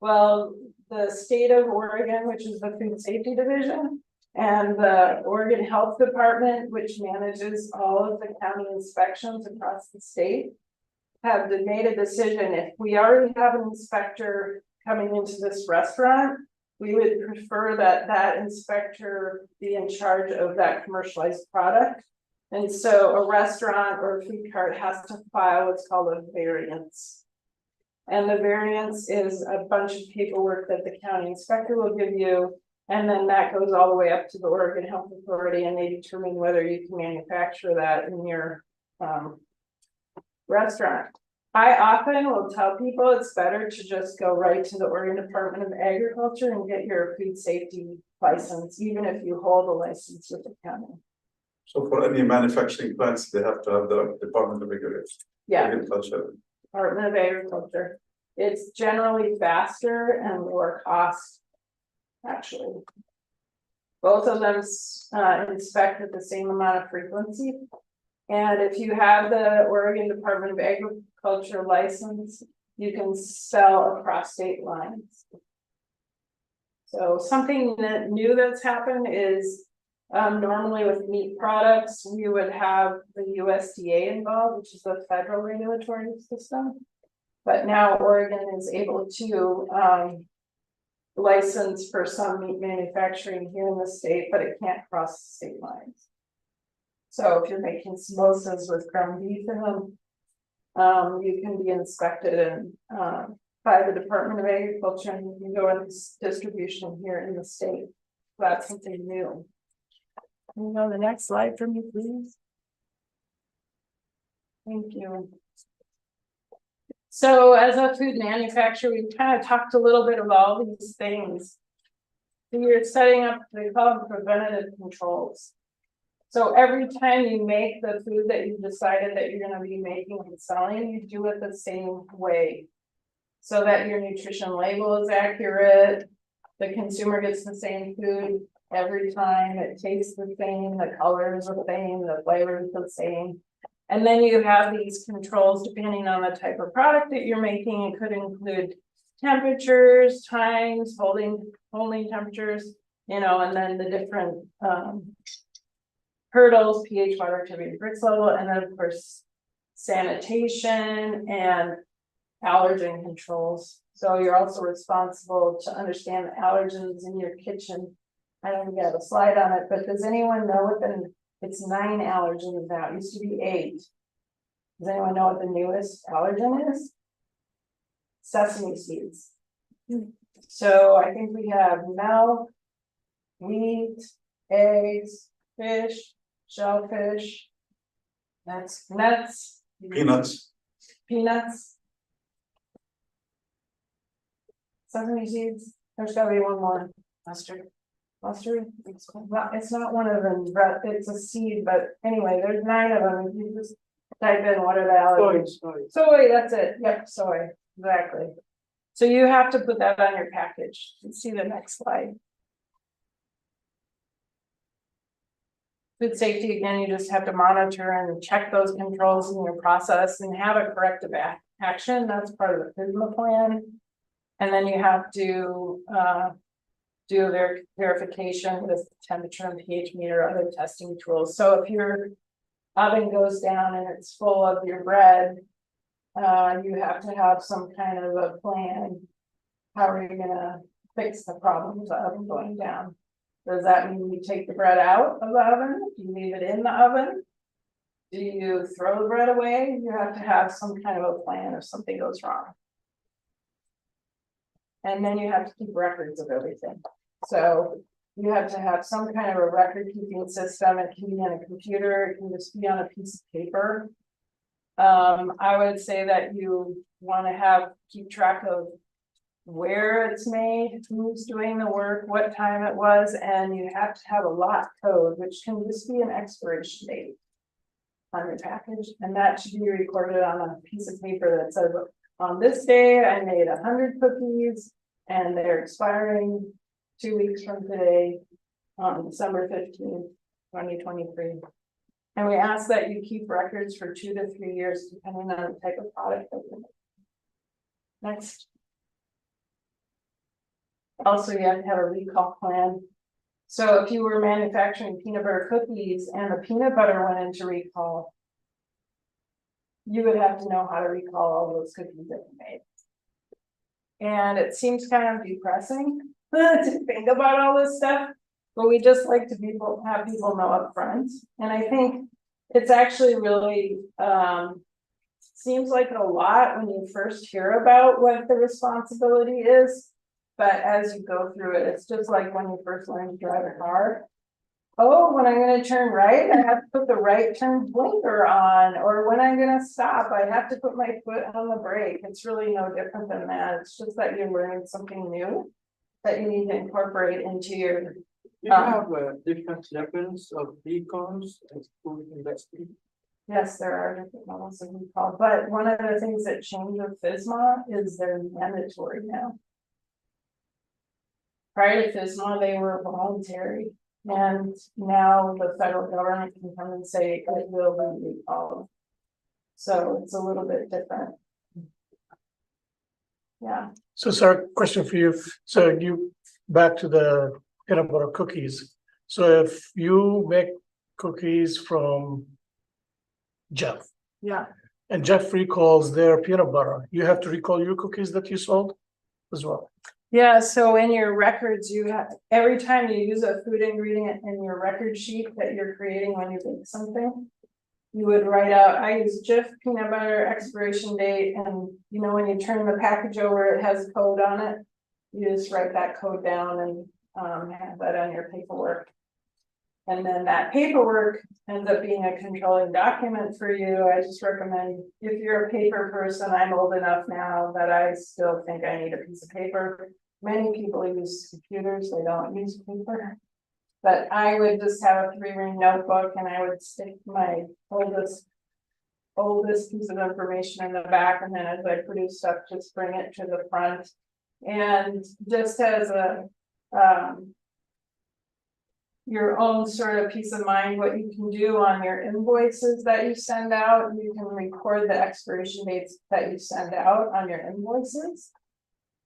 Well, the state of Oregon, which is the Food Safety Division, and the Oregon Health Department, which manages all of the county inspections across the state, have made a decision. If we already have an inspector coming into this restaurant, we would prefer that that inspector be in charge of that commercialized product. And so a restaurant or a food cart has to file what's called a variance. And the variance is a bunch of paperwork that the county inspector will give you. And then that goes all the way up to the Oregon Health Authority, and they determine whether you can manufacture that in your restaurant. I often will tell people it's better to just go right to the Oregon Department of Agriculture and get your food safety license, even if you hold a license with the county. So for any manufacturing plants, they have to have the Department of Agriculture. Department of Agriculture. It's generally faster and lower cost, actually. Both of them inspect at the same amount of frequency. And if you have the Oregon Department of Agriculture license, you can sell across state lines. So something that new that's happened is normally with meat products, we would have the USDA involved, which is the federal regulatory system. But now Oregon is able to license for some meat manufacturing here in the state, but it can't cross state lines. So if you're making samosas with ground beef in them, you can be inspected and by the Department of Agriculture, and you can go into distribution here in the state. That's something new. Can you go to the next slide for me, please? Thank you. So as a food manufacturer, we kind of talked a little bit about all these things. So you're setting up, they call them preventative controls. So every time you make the food that you decided that you're going to be making and selling, you do it the same way. So that your nutrition label is accurate, the consumer gets the same food every time, it tastes the same, the color is the same, the flavor is the same. And then you have these controls depending on the type of product that you're making. It could include temperatures, times, holding temperatures, you know, and then the different hurdles, pH, water activity, Brix level, and then of course sanitation and allergen controls. So you're also responsible to understand the allergens in your kitchen. I don't think I have a slide on it, but does anyone know what it's 9 allergens now, it used to be 8. Does anyone know what the newest allergen is? Sesame seeds. So I think we have milk, wheat, eggs, fish, shellfish, nuts, peanuts, sesame seeds. There's gotta be one more. Mustard. It's not one of them, but it's a seed, but anyway, there's 9 of them. If you just type in what are the allergens. Soy, that's it. Yep, soy, exactly. So you have to put that on your package. Let's see the next slide. Food safety, again, you just have to monitor and check those controls in your process and have a corrective action. That's part of the FSMA plan. And then you have to do their verification with temperature and pH meter, other testing tools. So if your oven goes down and it's full of your bread, you have to have some kind of a plan. How are you gonna fix the problem of the oven going down? Does that mean you take the bread out of the oven? Do you leave it in the oven? Do you throw the bread away? You have to have some kind of a plan if something goes wrong. And then you have to keep records of everything. So you have to have some kind of a record keeping system. It can be on a computer, it can just be on a piece of paper. I would say that you want to keep track of where it's made, who's doing the work, what time it was, and you have to have a lot code, which can just be an expiration date on your package, and that should be recorded on a piece of paper that says, on this day, I made 100 cookies, and they're expiring 2 weeks from today, on December 15th, 2023. And we ask that you keep records for 2 to 3 years, depending on the type of product that you make. Next. Also, you have to have a recall plan. So if you were manufacturing peanut butter cookies and the peanut butter went into recall, you would have to know how to recall all those cookies that you made. And it seems kind of depressing to think about all this stuff, but we just like to have people know up front. And I think it's actually really seems like a lot when you first hear about what the responsibility is. But as you go through it, it's just like when you first learn to drive a car. Oh, when I'm going to turn right, I have to put the right turn blinker on, or when I'm going to stop, I have to put my foot on the brake. It's really no different than that. It's just that you're learning something new that you need to incorporate into your. Do you have different levels of recalls in food industry? Yes, there are different levels of recall, but one of the things that changed with FSMA is they're mandatory now. Prior to FSMA, they were voluntary, and now the federal government can come and say it will be recalled. So it's a little bit different. Yeah. So, sir, question for you. So you back to the peanut butter cookies. So if you make cookies from Jeff Yeah. and Jeff recalls their peanut butter, you have to recall your cookies that you sold as well. Yeah, so in your records, you have, every time you use a food ingredient in your record sheet that you're creating when you bake something, you would write out, I use Jif peanut butter expiration date, and you know, when you turn the package over, it has code on it. You just write that code down and have that on your paperwork. And then that paperwork ends up being a controlling document for you. I just recommend, if you're a paper person, I'm old enough now that I still think I need a piece of paper. Many people use computers, they don't use paper. But I would just have a 3-ring notebook, and I would stick my oldest piece of information in the back, and then as I produce stuff, just bring it to the front. And just as a your own sort of peace of mind, what you can do on your invoices that you send out, you can record the expiration dates that you send out on your invoices.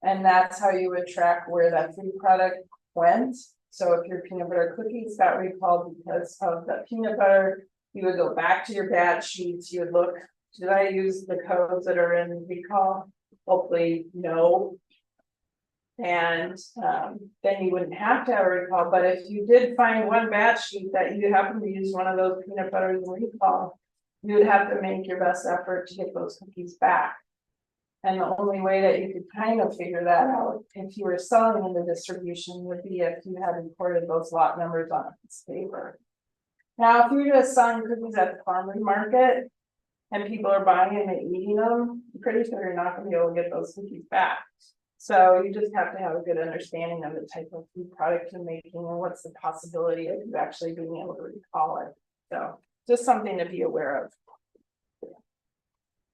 And that's how you would track where that food product went. So if your peanut butter cookies got recalled because of the peanut butter, you would go back to your batch sheets, you would look, did I use the codes that are in recall? Hopefully, no. And then you wouldn't have to have a recall, but if you did find one batch sheet that you happen to use one of those peanut butters in recall, you would have to make your best effort to get those cookies back. And the only way that you could kind of figure that out, if you were selling in the distribution, would be if you had recorded those lot numbers on a piece of paper. Now, if you're just selling cookies at the farmer's market and people are buying them and eating them, I'm pretty sure you're not gonna be able to get those cookies back. So you just have to have a good understanding of the type of food product you're making and what's the possibility of you actually being able to recall it. So just something to be aware of.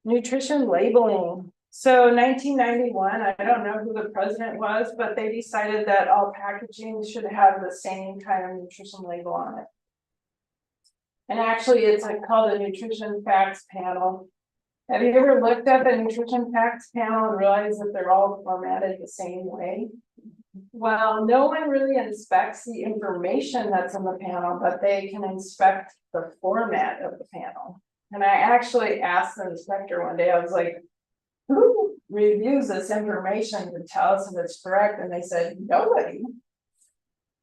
Nutrition labeling. So 1991, I don't know who the president was, but they decided that all packaging should have the same kind of nutrition label on it. And actually it's called the Nutrition Facts Panel. Have you ever looked at the Nutrition Facts Panel and realized that they're all formatted the same way? Well, no one really inspects the information that's in the panel, but they can inspect the format of the panel. And I actually asked the inspector one day, I was like, who reviews this information to tell us if it's correct? And they said, nobody.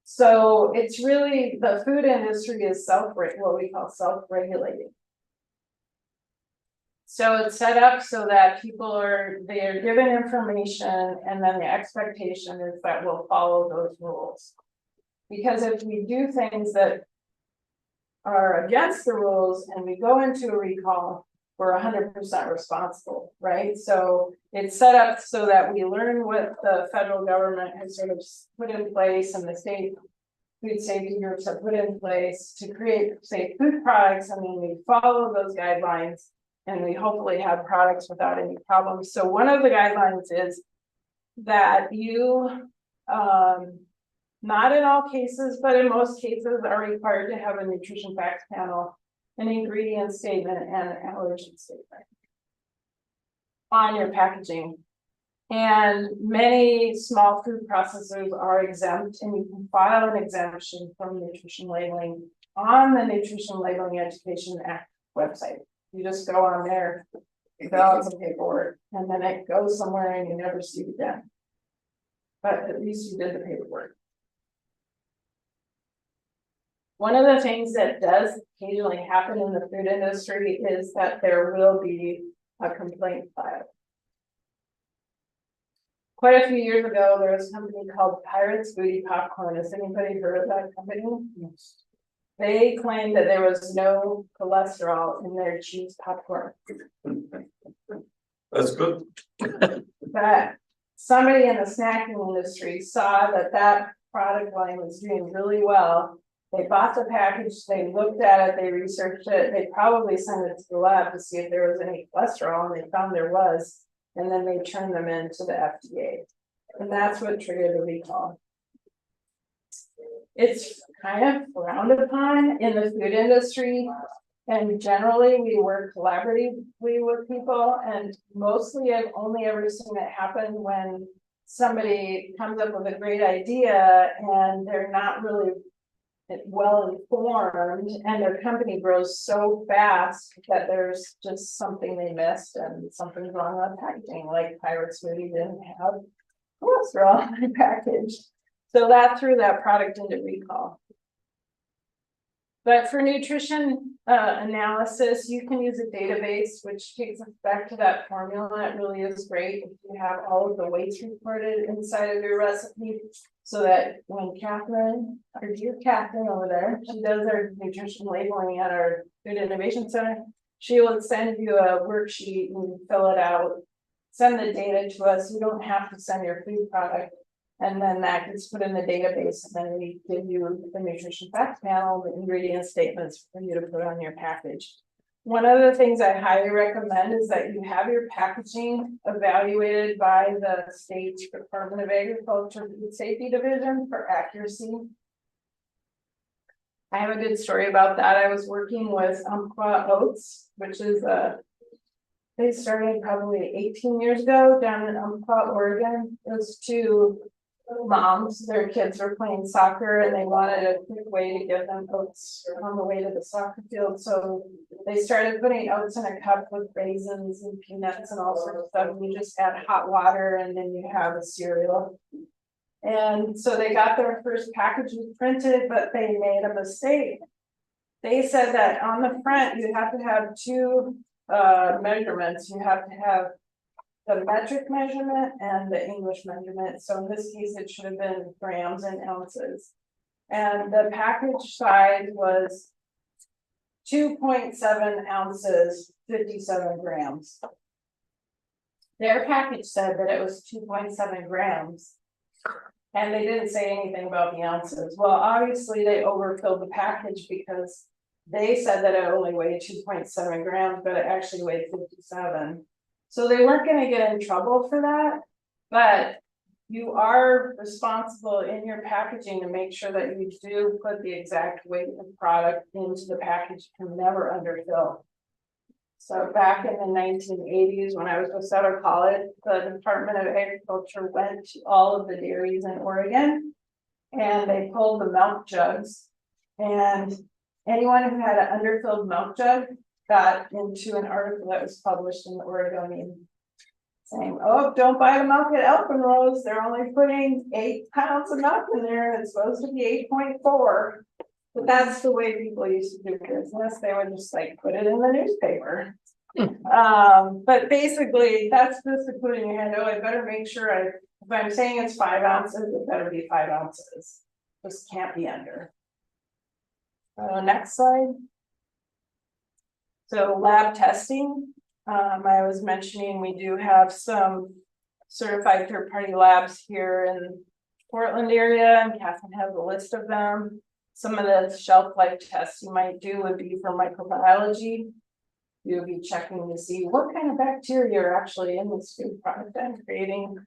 So it's really, the food industry is what we call self-regulating. So it's set up so that they are given information, and then the expectation is that we'll follow those rules. Because if we do things that are against the rules and we go into a recall, we're 100% responsible, right? So it's set up so that we learn what the federal government has sort of put in place and the state food safety groups have put in place to create safe food products, and then we follow those guidelines. And we hopefully have products without any problems. So one of the guidelines is that you, not in all cases, but in most cases, are required to have a nutrition facts panel, an ingredient statement, and an allergen statement on your packaging. And many small food processors are exempt, and you can file an exemption from nutrition labeling on the Nutrition Labeling Education Act website. You just go on there, fill out some paperwork, and then it goes somewhere and you never see it again. But at least you did the paperwork. One of the things that does occasionally happen in the food industry is that there will be a complaint filed. Quite a few years ago, there was a company called Pirates Booty Popcorn. Has anybody heard of that company? Yes. They claimed that there was no cholesterol in their cheese popcorn. That's good. But somebody in the snacking industry saw that that product line was doing really well. They bought the package, they looked at it, they researched it, they probably sent it to the lab to see if there was any cholesterol, and they found there was, and then they turned them into the FDA. And that's what triggered the recall. It's kind of frowned upon in the food industry, and generally we work collaboratively with people, and mostly I've only ever seen it happen when somebody comes up with a great idea and they're not really well informed, and their company grows so fast that there's just something they missed and something's wrong with packaging, like Pirates Booty didn't have cholesterol in the package. So that threw that product into recall. But for nutrition analysis, you can use a database, which takes us back to that formula. It really is great if you have all of the weights recorded inside of your recipe, so that when Catherine, our dear Catherine over there, she does our nutrition labeling at our Food Innovation Center, she will send you a worksheet and fill it out, send the data to us. You don't have to send your food product. And then that gets put in the database, and then we give you the nutrition facts panel, the ingredient statements for you to put on your package. One of the things I highly recommend is that you have your packaging evaluated by the state Department of Agriculture Food Safety Division for accuracy. I have a good story about that. I was working with Umpqua Oats, which is they started probably 18 years ago down in Umpqua, Oregon. It was two moms, their kids were playing soccer and they wanted a quick way to give them oats on the way to the soccer field. So they started putting oats in a cup with raisins and peanuts and all sorts of stuff. And you just add hot water and then you have a cereal. And so they got their first packages printed, but they made a mistake. They said that on the front, you have to have two measurements. You have to have the metric measurement and the English measurement. So in this case, it should have been grams and ounces. And the package size was 2.7 ounces, 57 grams. Their package said that it was 2.7 grams. And they didn't say anything about the ounces. Well, obviously they overfilled the package because they said that it only weighed 2.7 grams, but it actually weighed 57. So they weren't going to get in trouble for that, but you are responsible in your packaging to make sure that you do put the exact weight of product into the package. You can never underfill. So back in the 1980s, when I was just out of college, the Department of Agriculture went to all of the dairies in Oregon. And they pulled the milk jugs. And anyone who had an underfilled milk jug got into an article that was published in the Oregonian. Saying, oh, don't buy the milk at Alpenrose, they're only putting 8 pounds of milk in there, and it's supposed to be 8.4. But that's the way people used to do business, they would just like put it in the newspaper. But basically, that's just to put in your head, oh, I better make sure if I'm saying it's 5 ounces, it better be 5 ounces. Just can't be under. Next slide. So lab testing. I was mentioning we do have some certified third-party labs here in Portland area, and Catherine has a list of them. Some of the shelf life tests you might do would be for microbiology. You'll be checking to see what kind of bacteria are actually in this food product I'm creating.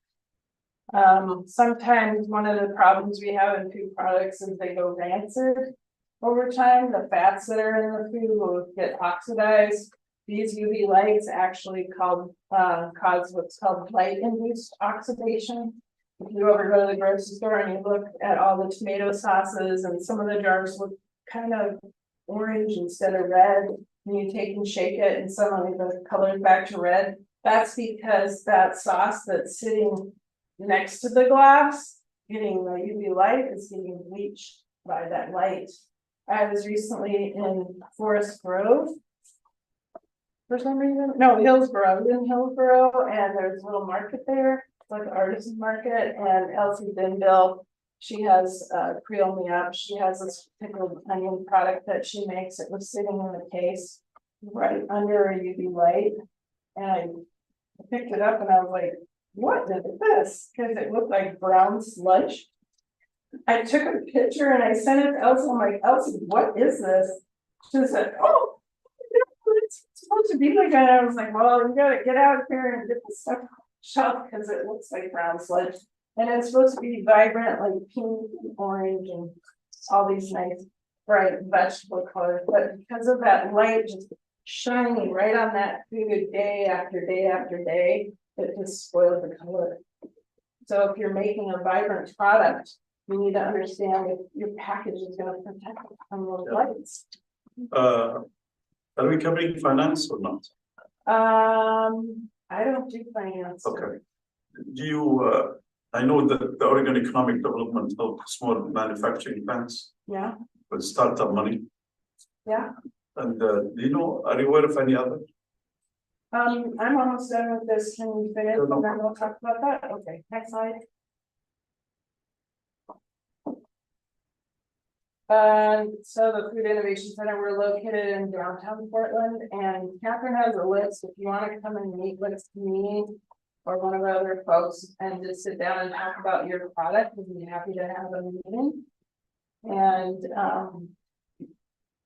Sometimes one of the problems we have in food products is they go rancid over time. The fats that are in the food will get oxidized. These UV lights actually cause what's called light-induced oxidation. If you ever go to the grocery store and you look at all the tomato sauces and some of the jars look kind of orange instead of red, and you take and shake it and suddenly the color is back to red, that's because that sauce that's sitting next to the glass, getting the UV light, is getting bleached by that light. I was recently in Forest Grove. For some reason, no, Hillsborough. I was in Hillsborough, and there's a little market there, like an artisan market, and Elsie Binville, she has Creole Me Up. She has this pickled onion product that she makes. It was sitting in the case right under a UV light, and I picked it up and I was like, what is this? Because it looked like brown sludge. I took a picture and I sent it to Elsie. I'm like, Elsie, what is this? She said, oh, it's supposed to be like that. I was like, well, you gotta get out here and get the stuff shelf because it looks like brown sludge. And it's supposed to be vibrant, like pink, orange, and all these nice bright vegetable colors. But because of that light just shining right on that food day after day after day, it just spoils the color. So if you're making a vibrant product, you need to understand if your package is going to protect it from those lights. Are we covering finance or not? I don't do finance. Okay. Do you, I know that the Oregon Economic Development helps small manufacturing plants Yeah, with startup money. yeah. And do you know, are you aware of any other? I'm almost done with this. Can we finish and then we'll talk about that? Okay, next slide. So the Food Innovation Center, we're located in downtown Portland, and Catherine has a list. If you want to come and meet with me or one of the other folks and just sit down and talk about your product, we'd be happy to have a meeting. And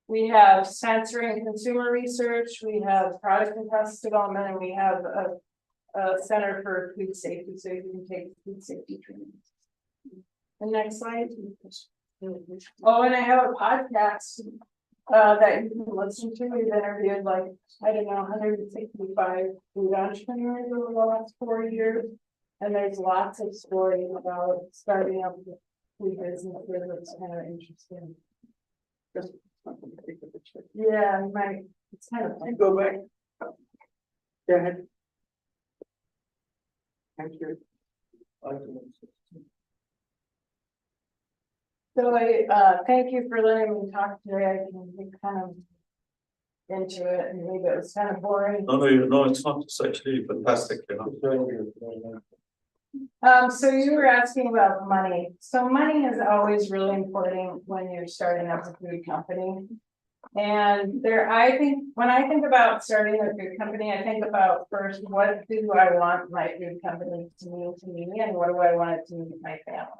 we have sensory and consumer research, we have product and process development, and we have a center for food safety, so you can take food safety training. The next slide. Oh, and I have a podcast that you can listen to. We've interviewed like, I don't know, 165 food entrepreneurs over the last 4 years. And there's lots of stories about starting up with food businesses. It's kind of interesting. Yeah, right. It's kind of fun. Go back. Go ahead. Thank you. So I thank you for letting me talk today. I can be kind of into it, and maybe it was kind of boring. No, it's not. It's actually fantastic, you know. So you were asking about money. So money is always really important when you're starting up a food company. And I think when I think about starting a food company, I think about first, what do I want my food company to mean to me, and what do I want it to mean to my family?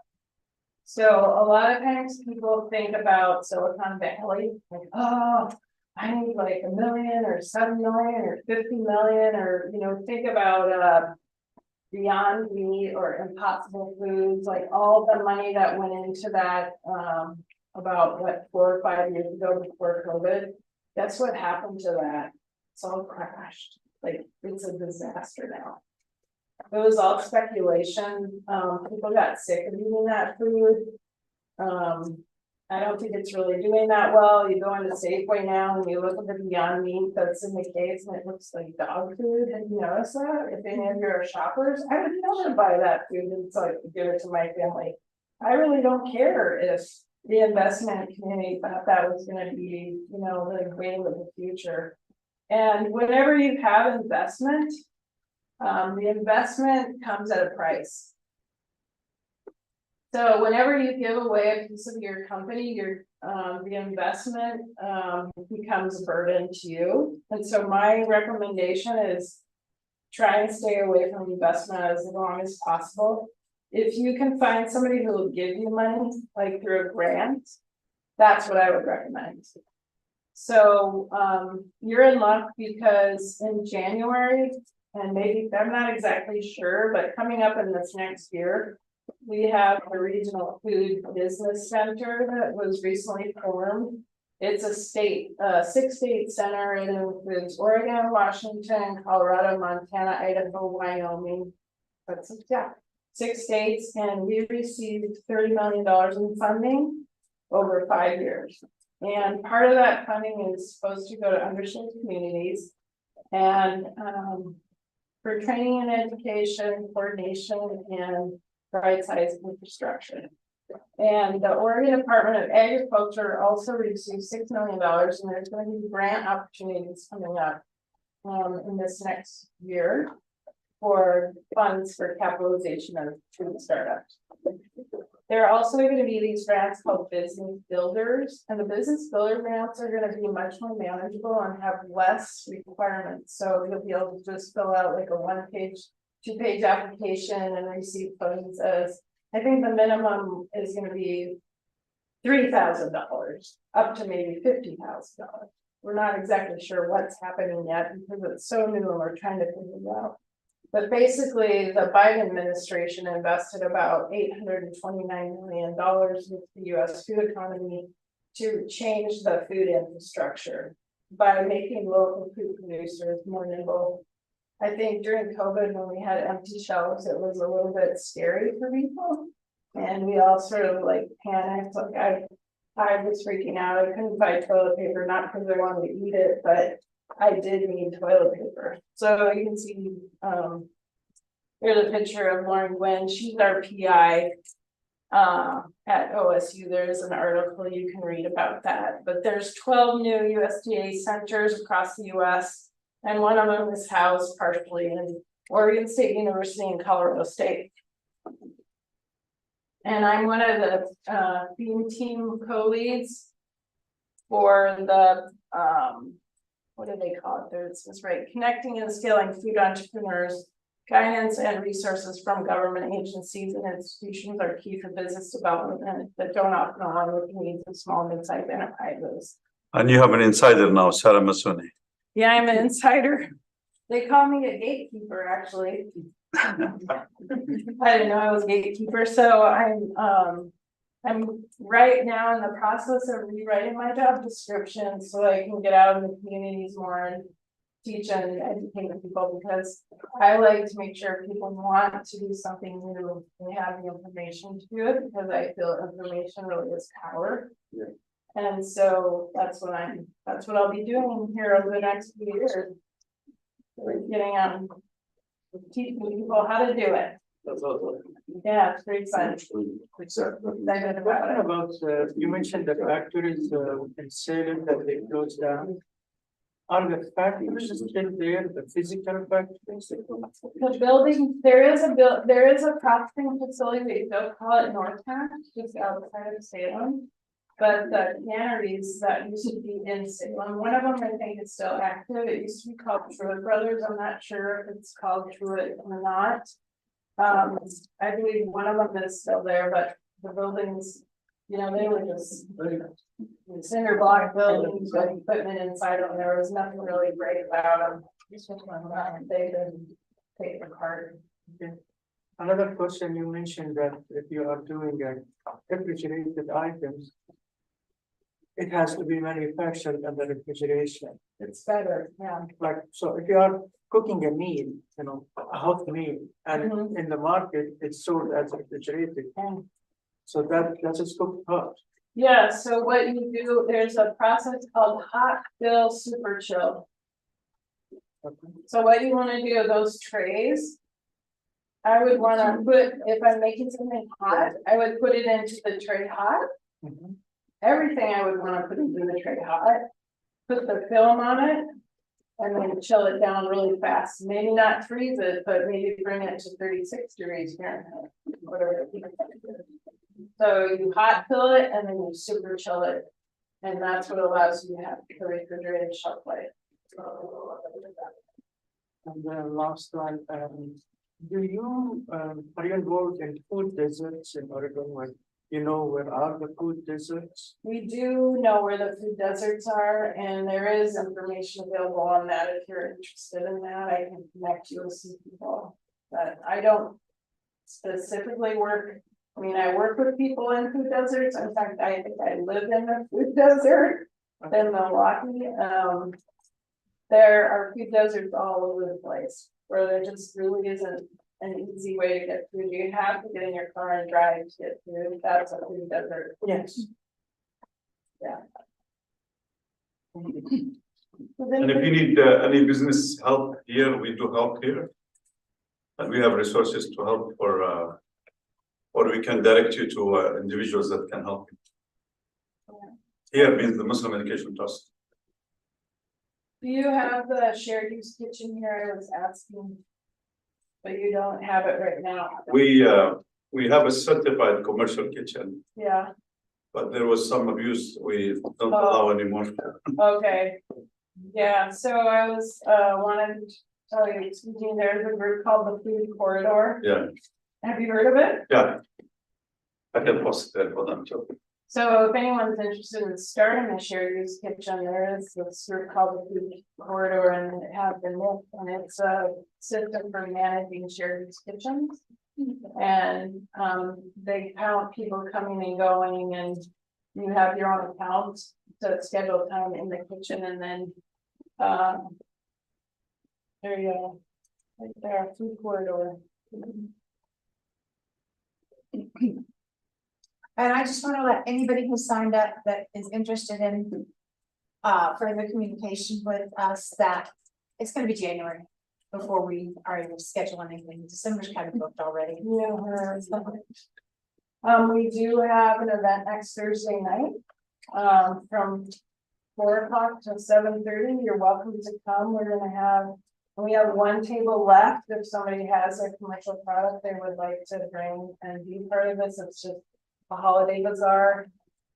So a lot of times people think about Silicon Valley, like, oh, I need like $1 million or 7 million or 50 million, or, you know, think about Beyond Meat or Impossible Foods, like all the money that went into that about what 4 or 5 years ago before COVID. That's what happened to that. It's all crashed, like, it's a disaster now. It was all speculation, people got sick of eating that food. I don't think it's really doing that well, you go into Safeway now and you look at the Beyond Meat that's in the case and it looks like dog food, have you noticed that? If any of you are shoppers, I would never buy that food and so I could give it to my family. I really don't care if the investment community thought that was gonna be, you know, the wave of the future. And whenever you have investment, the investment comes at a price. So whenever you give away a piece of your company, the investment, becomes a burden to you. And so my recommendation is try and stay away from investment as long as possible. If you can find somebody who will give you money, like through a grant, that's what I would recommend. So, you're in luck because in January, and maybe, I'm not exactly sure, but coming up in this next year, we have a regional food business center that was recently formed. It's a state, 6-state center, and it includes Oregon, Washington, Colorado, Montana, Idaho, Wyoming. That's, yeah, 6 states, and we received $30 million in funding over 5 years. And part of that funding is supposed to go to underserved communities. And for training and education, coordination, and right-sized infrastructure. And the Oregon Department of Agriculture also received $6 million, and there's going to be grant opportunities coming up in this next year for funds for capitalization of food startups. There are also going to be these grants called business builders, and the business builder grants are going to be much more manageable and have less requirements. So you'll be able to just fill out like a 1-page, 2-page application and receive funds as, I think the minimum is going to be $3,000 up to maybe $50,000. We're not exactly sure what's happening yet because it's so new and we're trying to figure it out. But basically, the Biden administration invested about $829 million with the US food economy to change the food infrastructure by making local food producers more nimble. I think during COVID, when we had empty shelves, it was a little bit scary for people. And we all sort of like panicked, like I was freaking out, I couldn't buy toilet paper, not because I wanted to eat it, but I did need toilet paper. So you can see, here's a picture of Lauren Gwynn. She's our PI at OSU. There's an article you can read about that. But there's 12 new USDA centers across the US, and one of them is housed partially in Oregon State University and Colorado State. And I'm one of the theme team co-leads for the what do they call it? There's this, right, connecting and scaling food entrepreneurs, guidance and resources from government agencies and institutions are key for business development that don't often align with the needs of small and mid-sized enterprises. And you have an insider now, Sarah Masoni. Yeah, I'm an insider. They call me a gatekeeper, actually. I didn't know I was a gatekeeper, so I'm right now in the process of rewriting my job description so I can get out in the communities more and teach and educate people, because I like to make sure people want to do something new. They have the information to do it, because I feel information really is power. Yeah. And so that's what I'll be doing here over the next few years. We're getting teaching people how to do it. That's awesome. Yeah, it's pretty fun. Exactly. What about, you mentioned the factories in Salem that they closed down. Are the factories still there, the physical factories? The building, there is a processing facility, they don't call it Northtown, just outside of Salem. But the canneries that used to be in Salem, one of them I think is still active. It used to be called Truett Brothers. I'm not sure if it's called Truett or not. I believe one of them is still there, but the buildings, you know, they were just cinder block buildings with equipment inside them. There was nothing really great about them. They've been taken apart. Okay. Another question, you mentioned that if you are doing refrigerated items, it has to be manufactured under refrigeration. It's better, yeah. Like, so if you are cooking a meal, you know, a hot meal, and Mhm. in the market, it's sold as refrigerated. Mm. So that's just cooked hot. Yeah, so what you do, there's a process called hot fill super chill. So what you wanna do, those trays. I would wanna put, if I'm making something hot, I would put it into the tray hot. Mhm. Everything I would wanna put into the tray hot. Put the film on it. And then chill it down really fast, maybe not freeze it, but maybe bring it to 36 degrees Fahrenheit, whatever. So you hot fill it and then you super chill it. And that's what allows you to have the refrigerated shelf life. And then last one, do you, are you involved in food deserts in Oregon? Like, you know, where are the food deserts? We do know where the food deserts are, and there is information available on that if you're interested in that. I can connect you with some people. But I don't specifically work, I mean, I work with people in food deserts. In fact, I think I live in a food desert in Milwaukee. There are food deserts all over the place where there just really isn't an easy way to get food. You have to get in your car and drive to get food. That's a food desert. Yes. And if you need any business help here, we do help here. And we have resources to help for, or we can direct you to individuals that can help you. Here means the Muslim Education Trust. Do you have the shared use kitchen here? I was asking. But you don't have it right now. We have a certified commercial kitchen, Yeah, but there was some abuse we don't allow anymore. okay. Yeah, so I was wanted to tell you, speaking, there's a group called the Food Corridor. Yeah, Have you heard of it? yeah. I can post that for them too. So if anyone's interested in starting a shared use kitchen, there is this group called the Food Corridor, and it has been moved, and it's a system for managing shared use kitchens. And they count people coming and going, and you have your own account to schedule time in the kitchen, and then there you go. Right there, Food Corridor. And I just want to let anybody who signed up that is interested in further communication with us that it's gonna be January before we are able to schedule anything. December's kind of booked already. Yeah. We do have an event next Thursday night, from 4 o'clock to 7:30. You're welcome to come. We have one table left. If somebody has a commercial product they would like to bring and be part of this, it's just a holiday bazaar.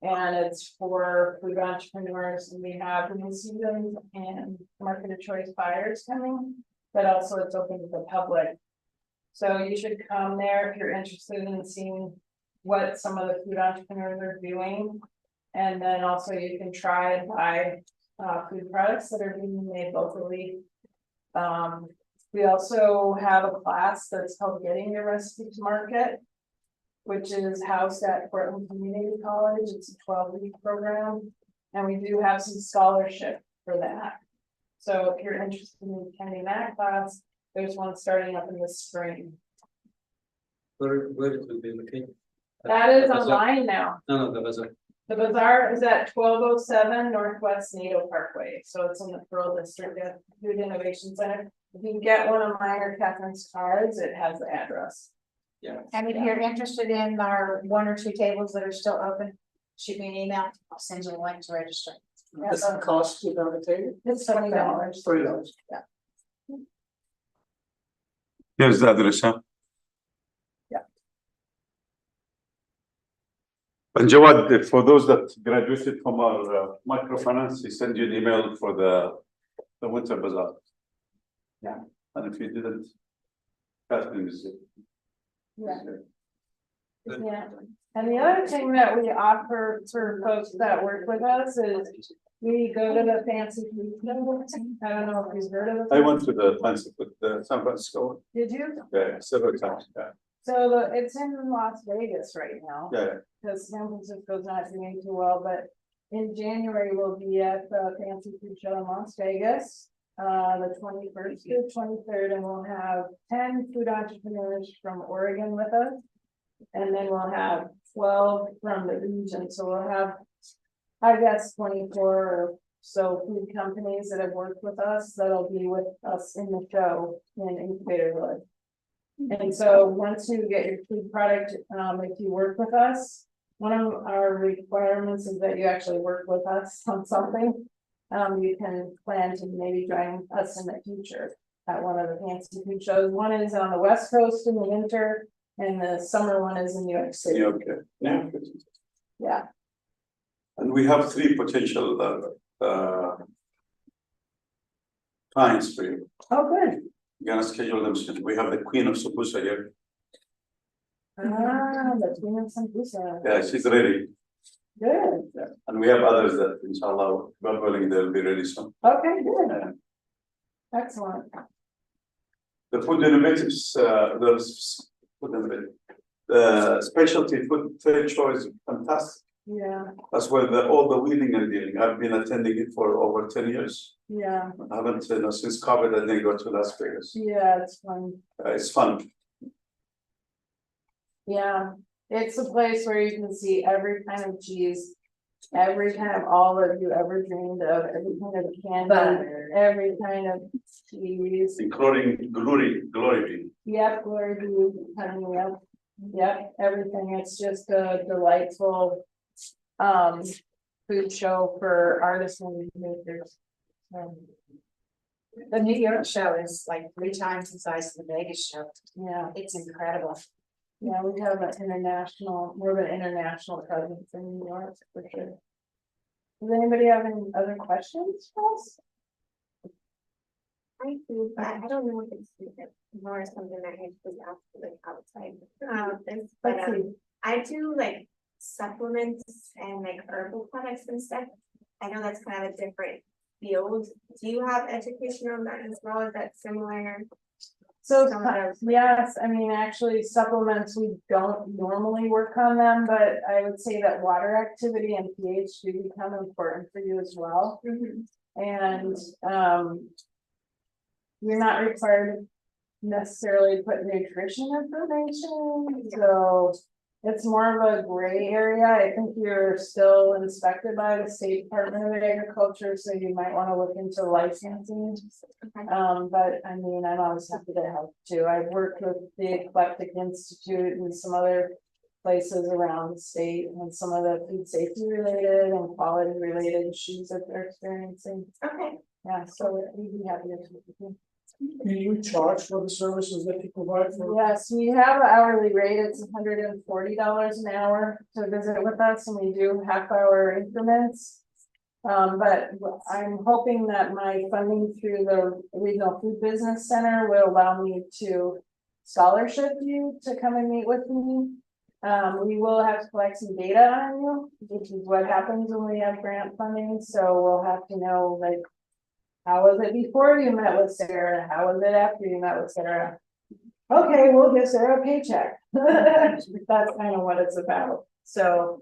And it's for food entrepreneurs, and we have new seasons and market of choice buyers coming, but also it's open to the public. So you should come there if you're interested in seeing what some of the food entrepreneurs are doing. And then also you can try and buy food products that are being made locally. We also have a class that's called Getting Your Recipe to Market, which is housed at Portland Community College. It's a 12-week program, and we do have some scholarship for that. So if you're interested in attending that class, there's one starting up in the spring. Where it will be located? That is The bazaar? online now. No, the bazaar. The bazaar is at 1207 Northwest NATO Parkway, so it's in the Pearl District at Food Innovation Center. If you can get one of mine or Catherine's cards, it has the address. And if you're interested in our 1 or 2 tables that are still open, shoot me an email. I'll send you a link to register. What's the cost to the table? It's $20. $3. Here's the address, huh? Yeah. And Jawad, for those that graduated from our microfinance, we send you an email for the winter bazaar. Yeah. And if you didn't, Catherine is. Yeah. Yeah, and the other thing that we offer for folks that work with us is we go to the fancy food. I don't know if you've heard of it. I went to the fancy with the San Francisco, Did you? several times, It's in Las Vegas right now, yeah. because San Francisco's not doing too well, but in January, we'll be at the Fancy Food Show in Las Vegas. The 21st to 23rd, and we'll have 10 food entrepreneurs from Oregon with us. And then we'll have 12 from the region, so we'll have, I guess, 24 or so food companies that have worked with us that'll be with us in the show in Incubator Village. And so once you get your food product, if you work with us, one of our requirements is that you actually work with us on something. You can plan to maybe join us in the future at one of the fancy food shows. One is on the West Coast in the winter, and the summer one is in New York City. Yeah, okay. Yeah. Yeah, And we have 3 potential clients for you. oh, good. We're gonna schedule them soon. We have the Queen of Sapusa here. The Queen of Sambusa. Yeah, she's ready. Good, And we have others that inshallah, God willing, they'll be ready soon. okay, good. Excellent. The food innovatives, the specialty food trade show is fantastic. Yeah, That's where all the wheeling and dealing. I've been attending it for over 10 years. yeah, I haven't, since COVID, I didn't go to Las Vegas. yeah, it's fun. It's fun. Yeah, it's a place where you can see every kind of cheese, every kind of olive you ever dreamed of, every kind of candy, every kind of cheese. Including glory bean. Yep, glory be, honey, yep, everything. It's just a delightful food show for artisan makers. The New York show is like 3 times the size of the Vegas show. Yeah, It's incredible. yeah, we have an international, more of an international presence in New York for sure. Does anybody have any other questions for us? I do, but I don't know if it's more something that I should ask like outside. But Let's see. I do like supplements and like herbal products and stuff. I know that's kind of a different field. Do you have education on that as well? Is that similar? So, Some of those. yes, I mean, actually supplements, we don't normally work on them, but I would say that water activity and pH do become important for you as well. And, you're not required to necessarily put nutrition information, so it's more of a gray area. I think you're still inspected by the State Department of Agriculture, so you might want to look into licensing. But I mean, I'm always happy to help too. I've worked with the Eclectic Institute and some other places around the state and some of the food safety related and quality related issues that they're experiencing. Okay. Yeah, so we'd be happy to. talk with you. Do you charge for the services that you provide for? Yes, we have an hourly rate. It's $140 an hour to visit with us, and we do half-hour increments. But I'm hoping that my funding through the Regional Food Business Center will allow me to scholarship you to come and meet with me. We will have to collect some data on you, which is what happens when we have grant funding, so we'll have to know, like, how was it before you met with Sarah? How was it after you met with Sarah? Okay, we'll give Sarah a paycheck. That's kind of what it's about, so.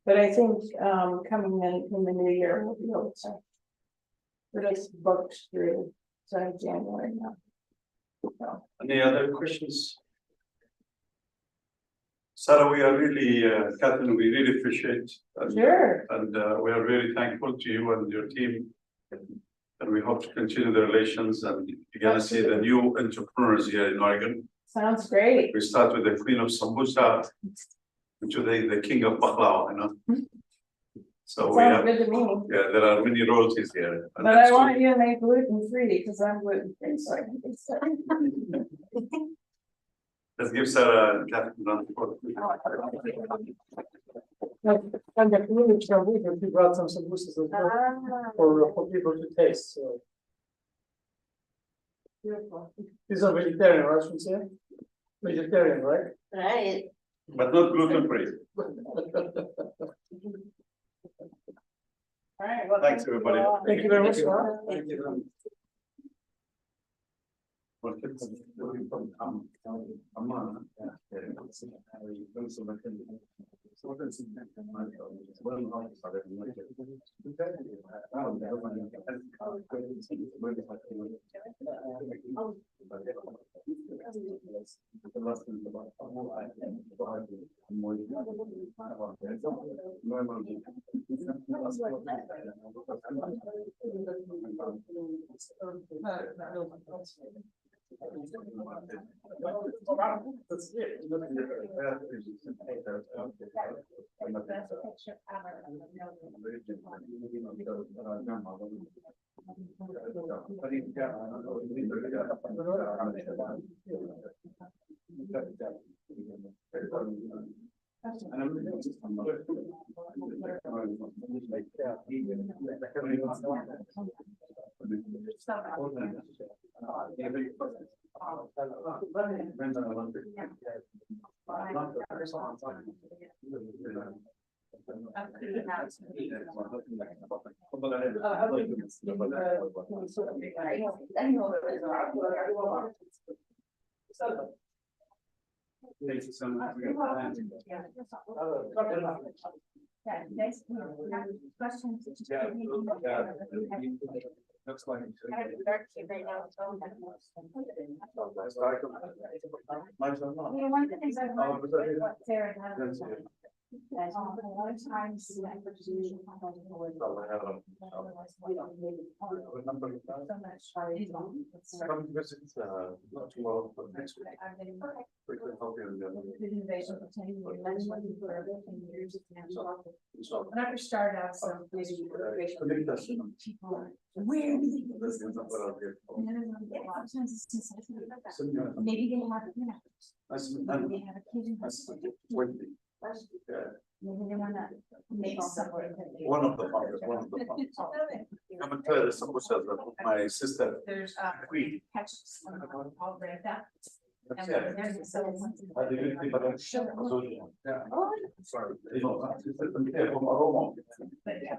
But I think, coming in the new year, we'll be able to. We're just booked through, so January now. So, Any other questions? Sarah, we are really, Catherine, we really appreciate. sure, And we are very thankful to you and your team. And we hope to continue the relations, and you're gonna see the new entrepreneurs here in Oregon. sounds great. We start with the Queen of Sambusa, and today the King of Baklava, you know? So we Sounds have, good to me. yeah, there are many royalties here. and But I that's want good. you to make gluten free, because I'm gluten free, so I can taste it. Let's give Sarah and Catherine a round of applause. And the community can we can brought some solutions as well Ah, for people to taste, so. beautiful. These are vegetarian, right, Shamsia? Vegetarian, right? Right. But not gluten free. All right, well. Thanks, thank you everybody. all. Thank you very much. Thank you. Well, Yeah, next, questions? Looks like. Right now, so. My One of the things I learned was that it? what Sarah has. That's it. A lot of times. So much. Come visit, not tomorrow, but next week. We can help you in the. When I first started out, some. People, where do they get this? And then I'm like, a lot of times it's just like, maybe they have, you know, maybe they have a kid in high school. Maybe they wanna make something. that they- One of the fathers, one of the fathers. I'm gonna tell you, someone says that my sister, There's Queen. catches. I'll read that. that's And it. there's a cell phone. I did it, but I'm sure. Yeah. Oh, Sorry. You know, it's from here, from Roma.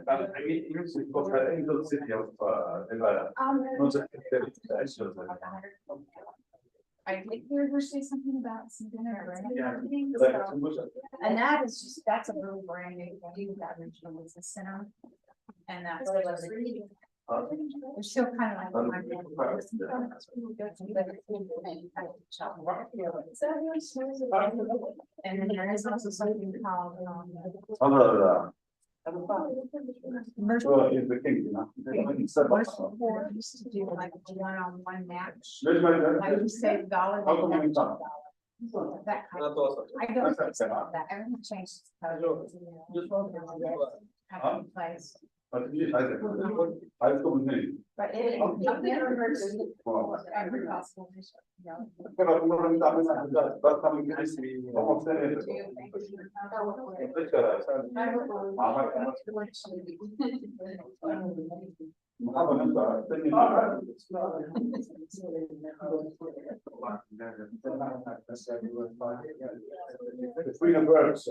I mean, music, because I think the city of, Nevada. Not just- I think we were saying something about some dinner, Yeah. right? Like, And that is just, that's a really brand new thing, that regional business center. And that's. It's still kind of like. And then there is also something called, Other, commercial. well, is the king, you know. Commercial board used to do like a one-on-one match, There's my. like you save $1. How come they you match don't? $1. That kind of, I don't think so, that everything changed. Have in place. But I told me. But it never hurts. Every possible. Queen of Birds,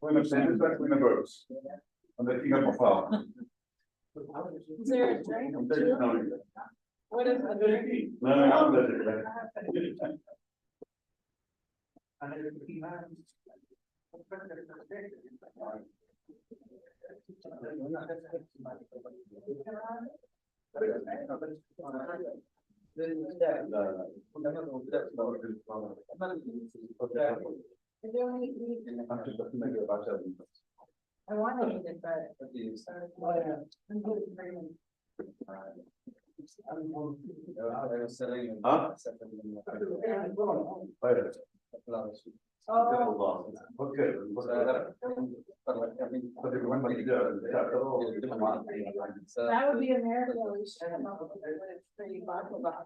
Queen of Saints, Queen of Birds. And the king of flower. Is there a drink? What is the drink? No, I'm the. Is there any? I want to eat it, but. I'm good for you. Huh? Oh, Okay. that would be a miracle. We should come up with it when it's pretty baklava.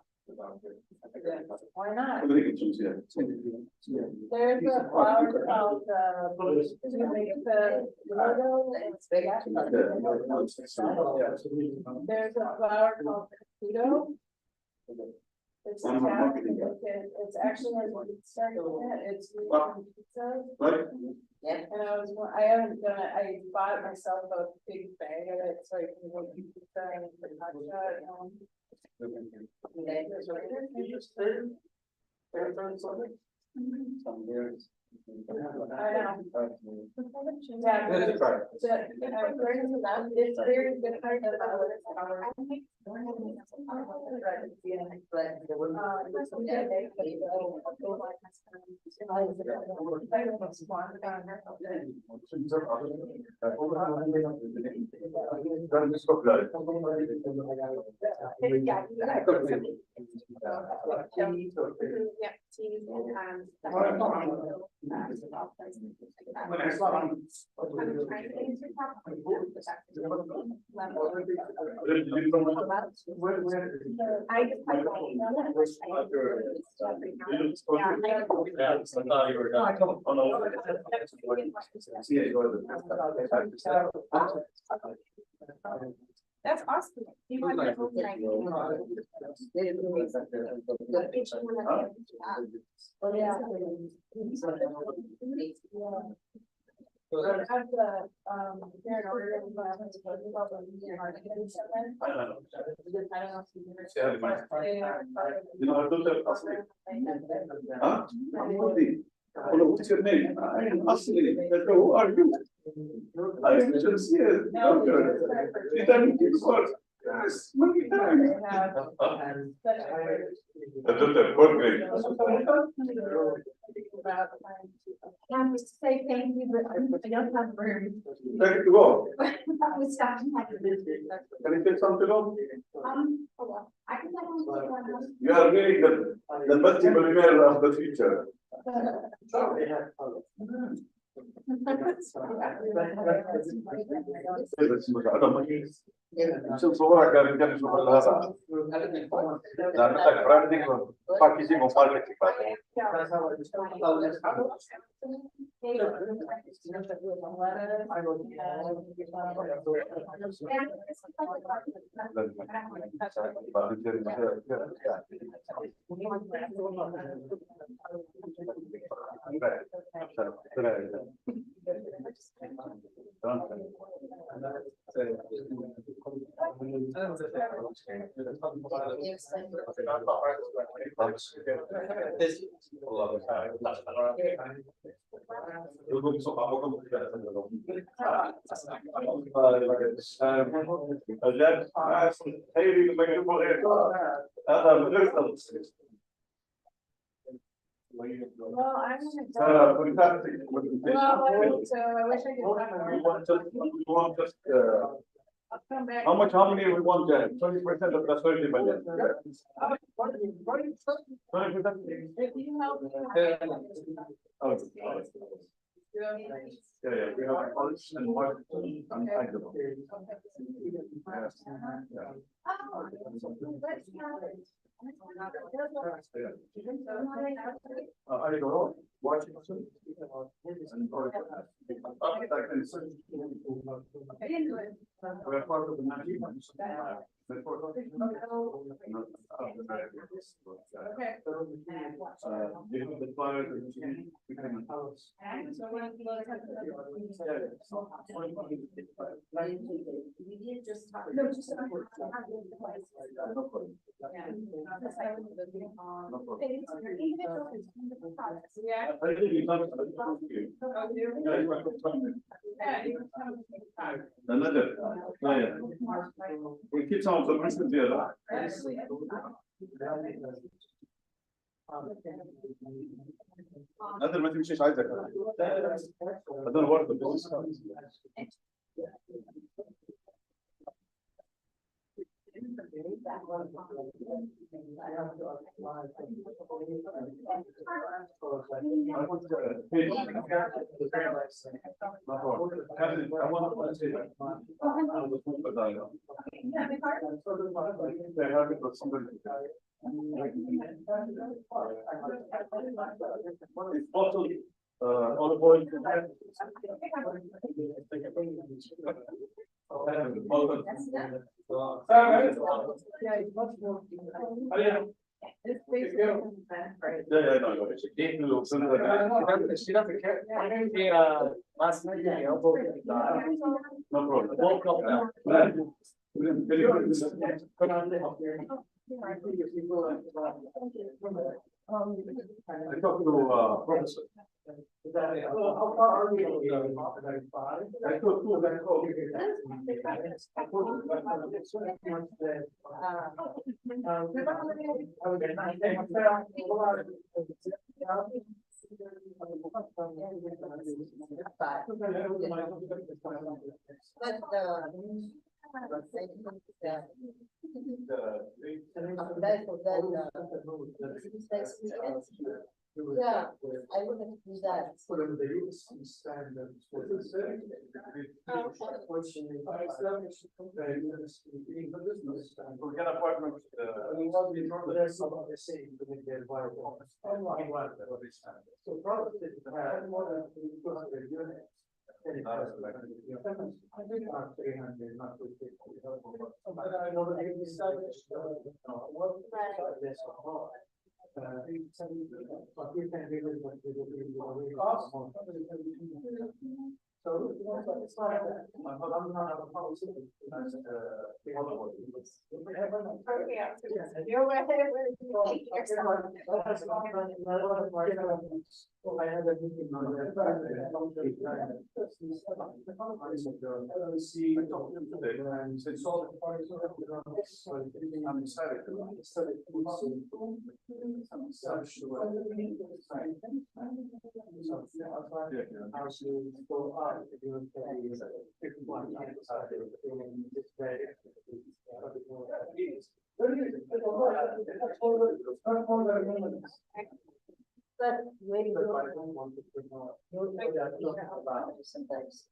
Why not? There's a flower called, to make the logo, it's big. There's a flower called Kudo. It's attached, it's actually like what it's starting with, it's really pizza. Right? And I haven't done it, I bought myself a big bag of it, so I can make pizza and focaccia at home. Yeah. Where's the car? It's very good. That's awesome. You have your own like, You know, I don't have Asli. Huh? Hello, what's your name? I am Asli. Who are you? I am just here. Did I meet you before? Yes, many times. I don't have portrait. I have to say thank you, but I don't have room. Ready to go? I was stopping at the Can you take something on? hold on. I can definitely take one. You are really the best millionaire of the future. شوف صورك قال كان شوف هذا لأنك براندينج باكيجينج وماركتينج Well, I'm fantastic. well, so I wish I could have more. I'll come back. How many we want there? 20% of the 30 million. 20%. If you help me. Oh, yeah, we have polish and marketing and item. I don't know, Washington. We're part of the management. Okay. You know, the fire and So when you look at We did just talk. No, just. Yeah. I think you talked about another, we keep some of the rest of the other. هذا ما تمشيش عايزك هذا برضه olive oil. No problem. I talked to, Professor. How far are we? I talked to that. Yeah, I wouldn't do that. We got apartments, So probably more than 200 units. I think not 300, not 250. But I know that they established, what, this or but you can do it, but you will be cost. So it's not that, I'm not a policy. You're with it. I had a meeting on that. See, I talked to him today, and he said, so the parties are. I'm excited. But maybe you don't want to know. Sometimes.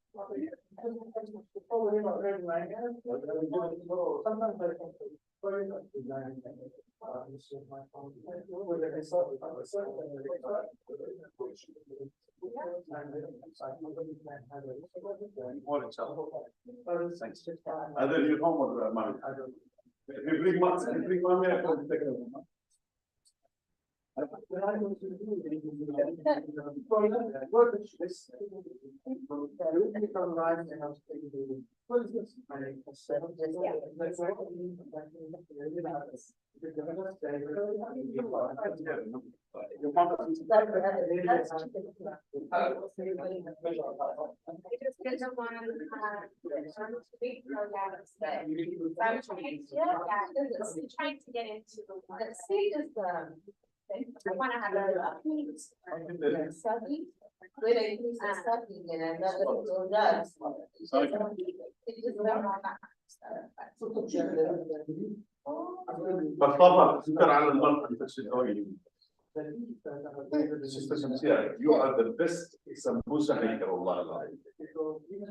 Either you home or money. If you bring money, I can take it. I just get to one, street programs that, so I'm trying to get into The state is I wanna have a piece. study. When I do some study and I'm not gonna do that. It just بالطبع تذكر على المنطقة التشريعية. Sister Shamsia, you are the best sambusa maker, والله العظيم.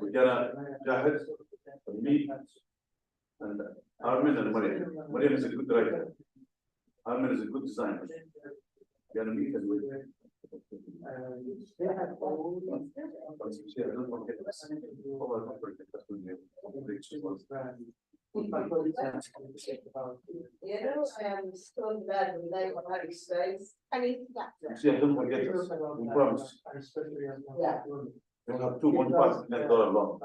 We're gonna جاهز meat and Armin and Mariam. Mariam is a good writer. Armin is a good designer. We're gonna meet and with. Don't forget this. You know, I'm still bad with like what I say. I mean, yeah. See, don't forget this. We promise. Yeah. We'll have $2.5 long.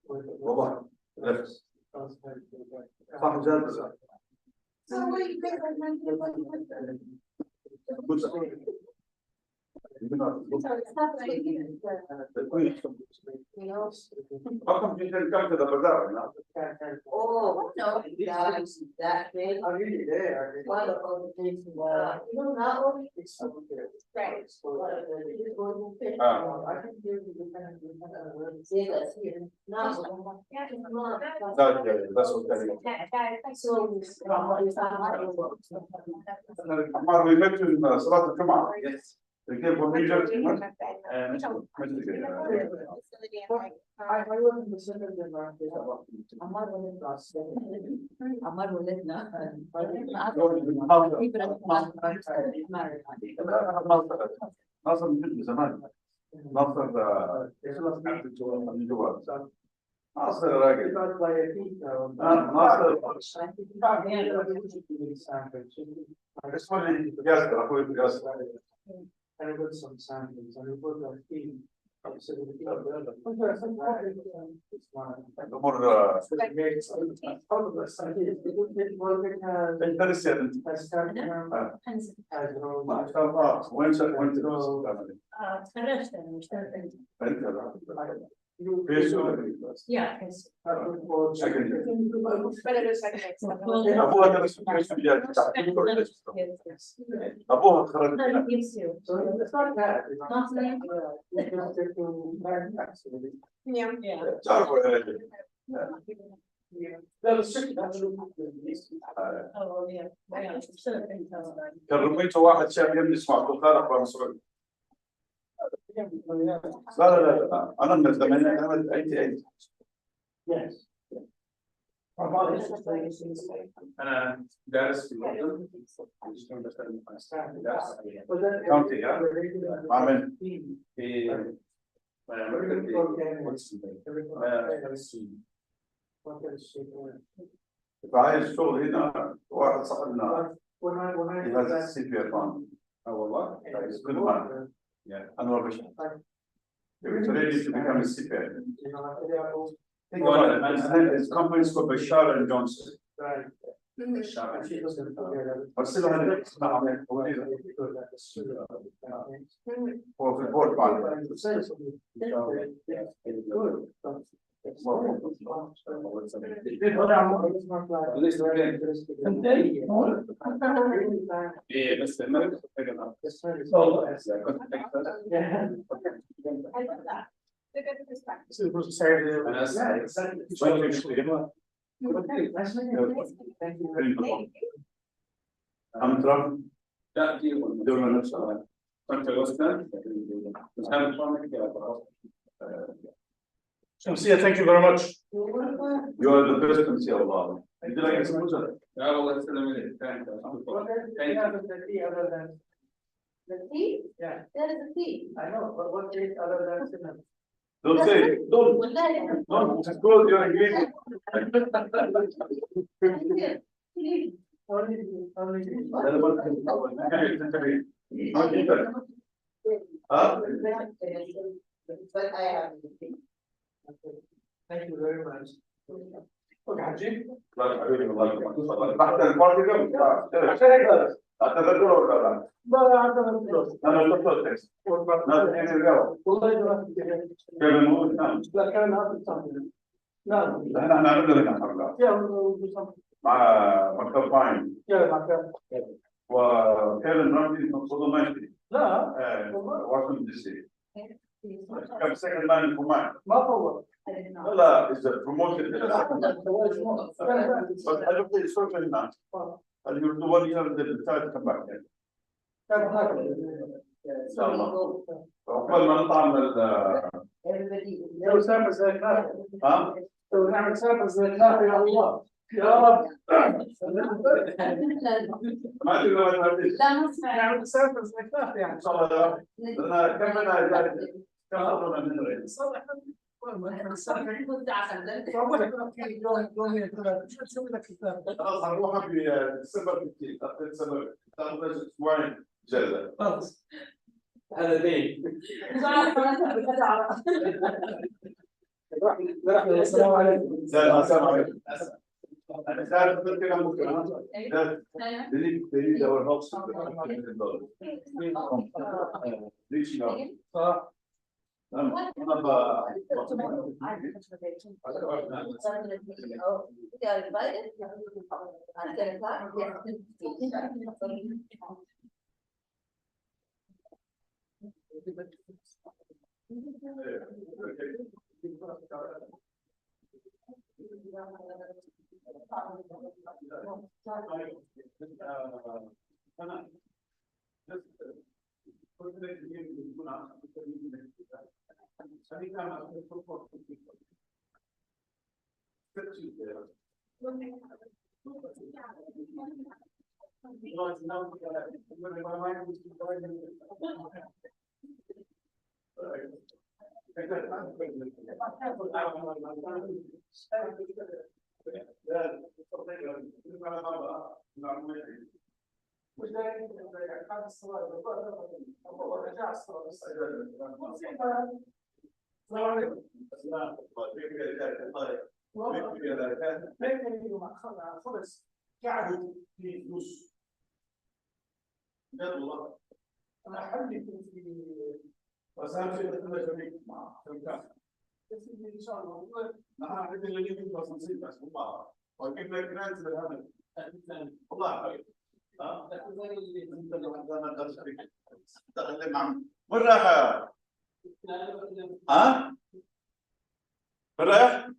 والله نفس صح جد So we. good. It's not like you. You know. How come you didn't come to the bazaar now? Oh, no, that big. Are really there? One of the things, you know, not only. Right. I can give you the kind of. Say that here, now. Yeah. That's okay. So. Amar, we met in Salat al-Jum'ah. Yes. We came from New Jersey. And I wasn't the second in my. Amar ولد Amar ولدنا ناصر من زمان ناصر ناصر راجل ناصر اسمه ياسر اخوي ياسر. And we put some samples and we put our team. الامور انت ما شاء الله وين Yeah. ابوها درس في السجاد ابوها خرج تعرفوا كان رميته واحد شاب يجلس مع البخاري ابو مسعود لا انا من الثمانينات انا اي انا دارس في الاردن كونتي مع من في فعايز شغل هنا واحد صاحبنا هذا السي في ارفان والله كل ما انور بشر ready to become a CPA. His company is called Bashar and Johnson. أرسلها هو في البورد معنا. I'm Trump. دولة نفسها. أنت وصلت. Shamsia, thank you very much. You are the best in Allah. Did you like exposure? The tea? Yeah. There is a tea. I know, but what is other than cinnamon? Don't say it. Don't. Don't. Just close your engagement. But I have. Thank you very much. Okay, Haji. بعد البارتي أتذكر ولا لا أنا دكتور ناس يعني الجو والله كان الموت نعم لا كان هذا نعم احنا هنعمل لك الحمد لله مع مكتب فاين وكان الرمزي مقصود ماشي لا واشنطن دي سي كم سكند مان كمان ما طول لا is a promotion but I don't think it's social enough and you'll do 1 year and then decide to come back كان هذا ان شاء الله قبل ما نطلع من لو سافر زي كذا ها لو نعمل سافر زي كذا يا الله يا رب ما ادري لو انا نعمل سافر زي كذا يعني ان شاء الله انا كملنا كم خطوه من الرئيس خلاص هنروح في ديسمبر 15 ديسمبر تاخذ اسبوعين جلسه خلاص هذا دين السلام عليكم السلام عليكم انا تعرف كده ممكن دليل اور هوبس ليش لا خلص قعدوا في فلوس بجد والله انا حلي في وسام في التلفزيون مع شركات ان شاء الله نحن عندنا اللي يجي بس نصيب بس والله وكيف كانت هذا والله خير ها انت لو عندنا درس تتكلم عن وين رايح ها؟ وين رايح؟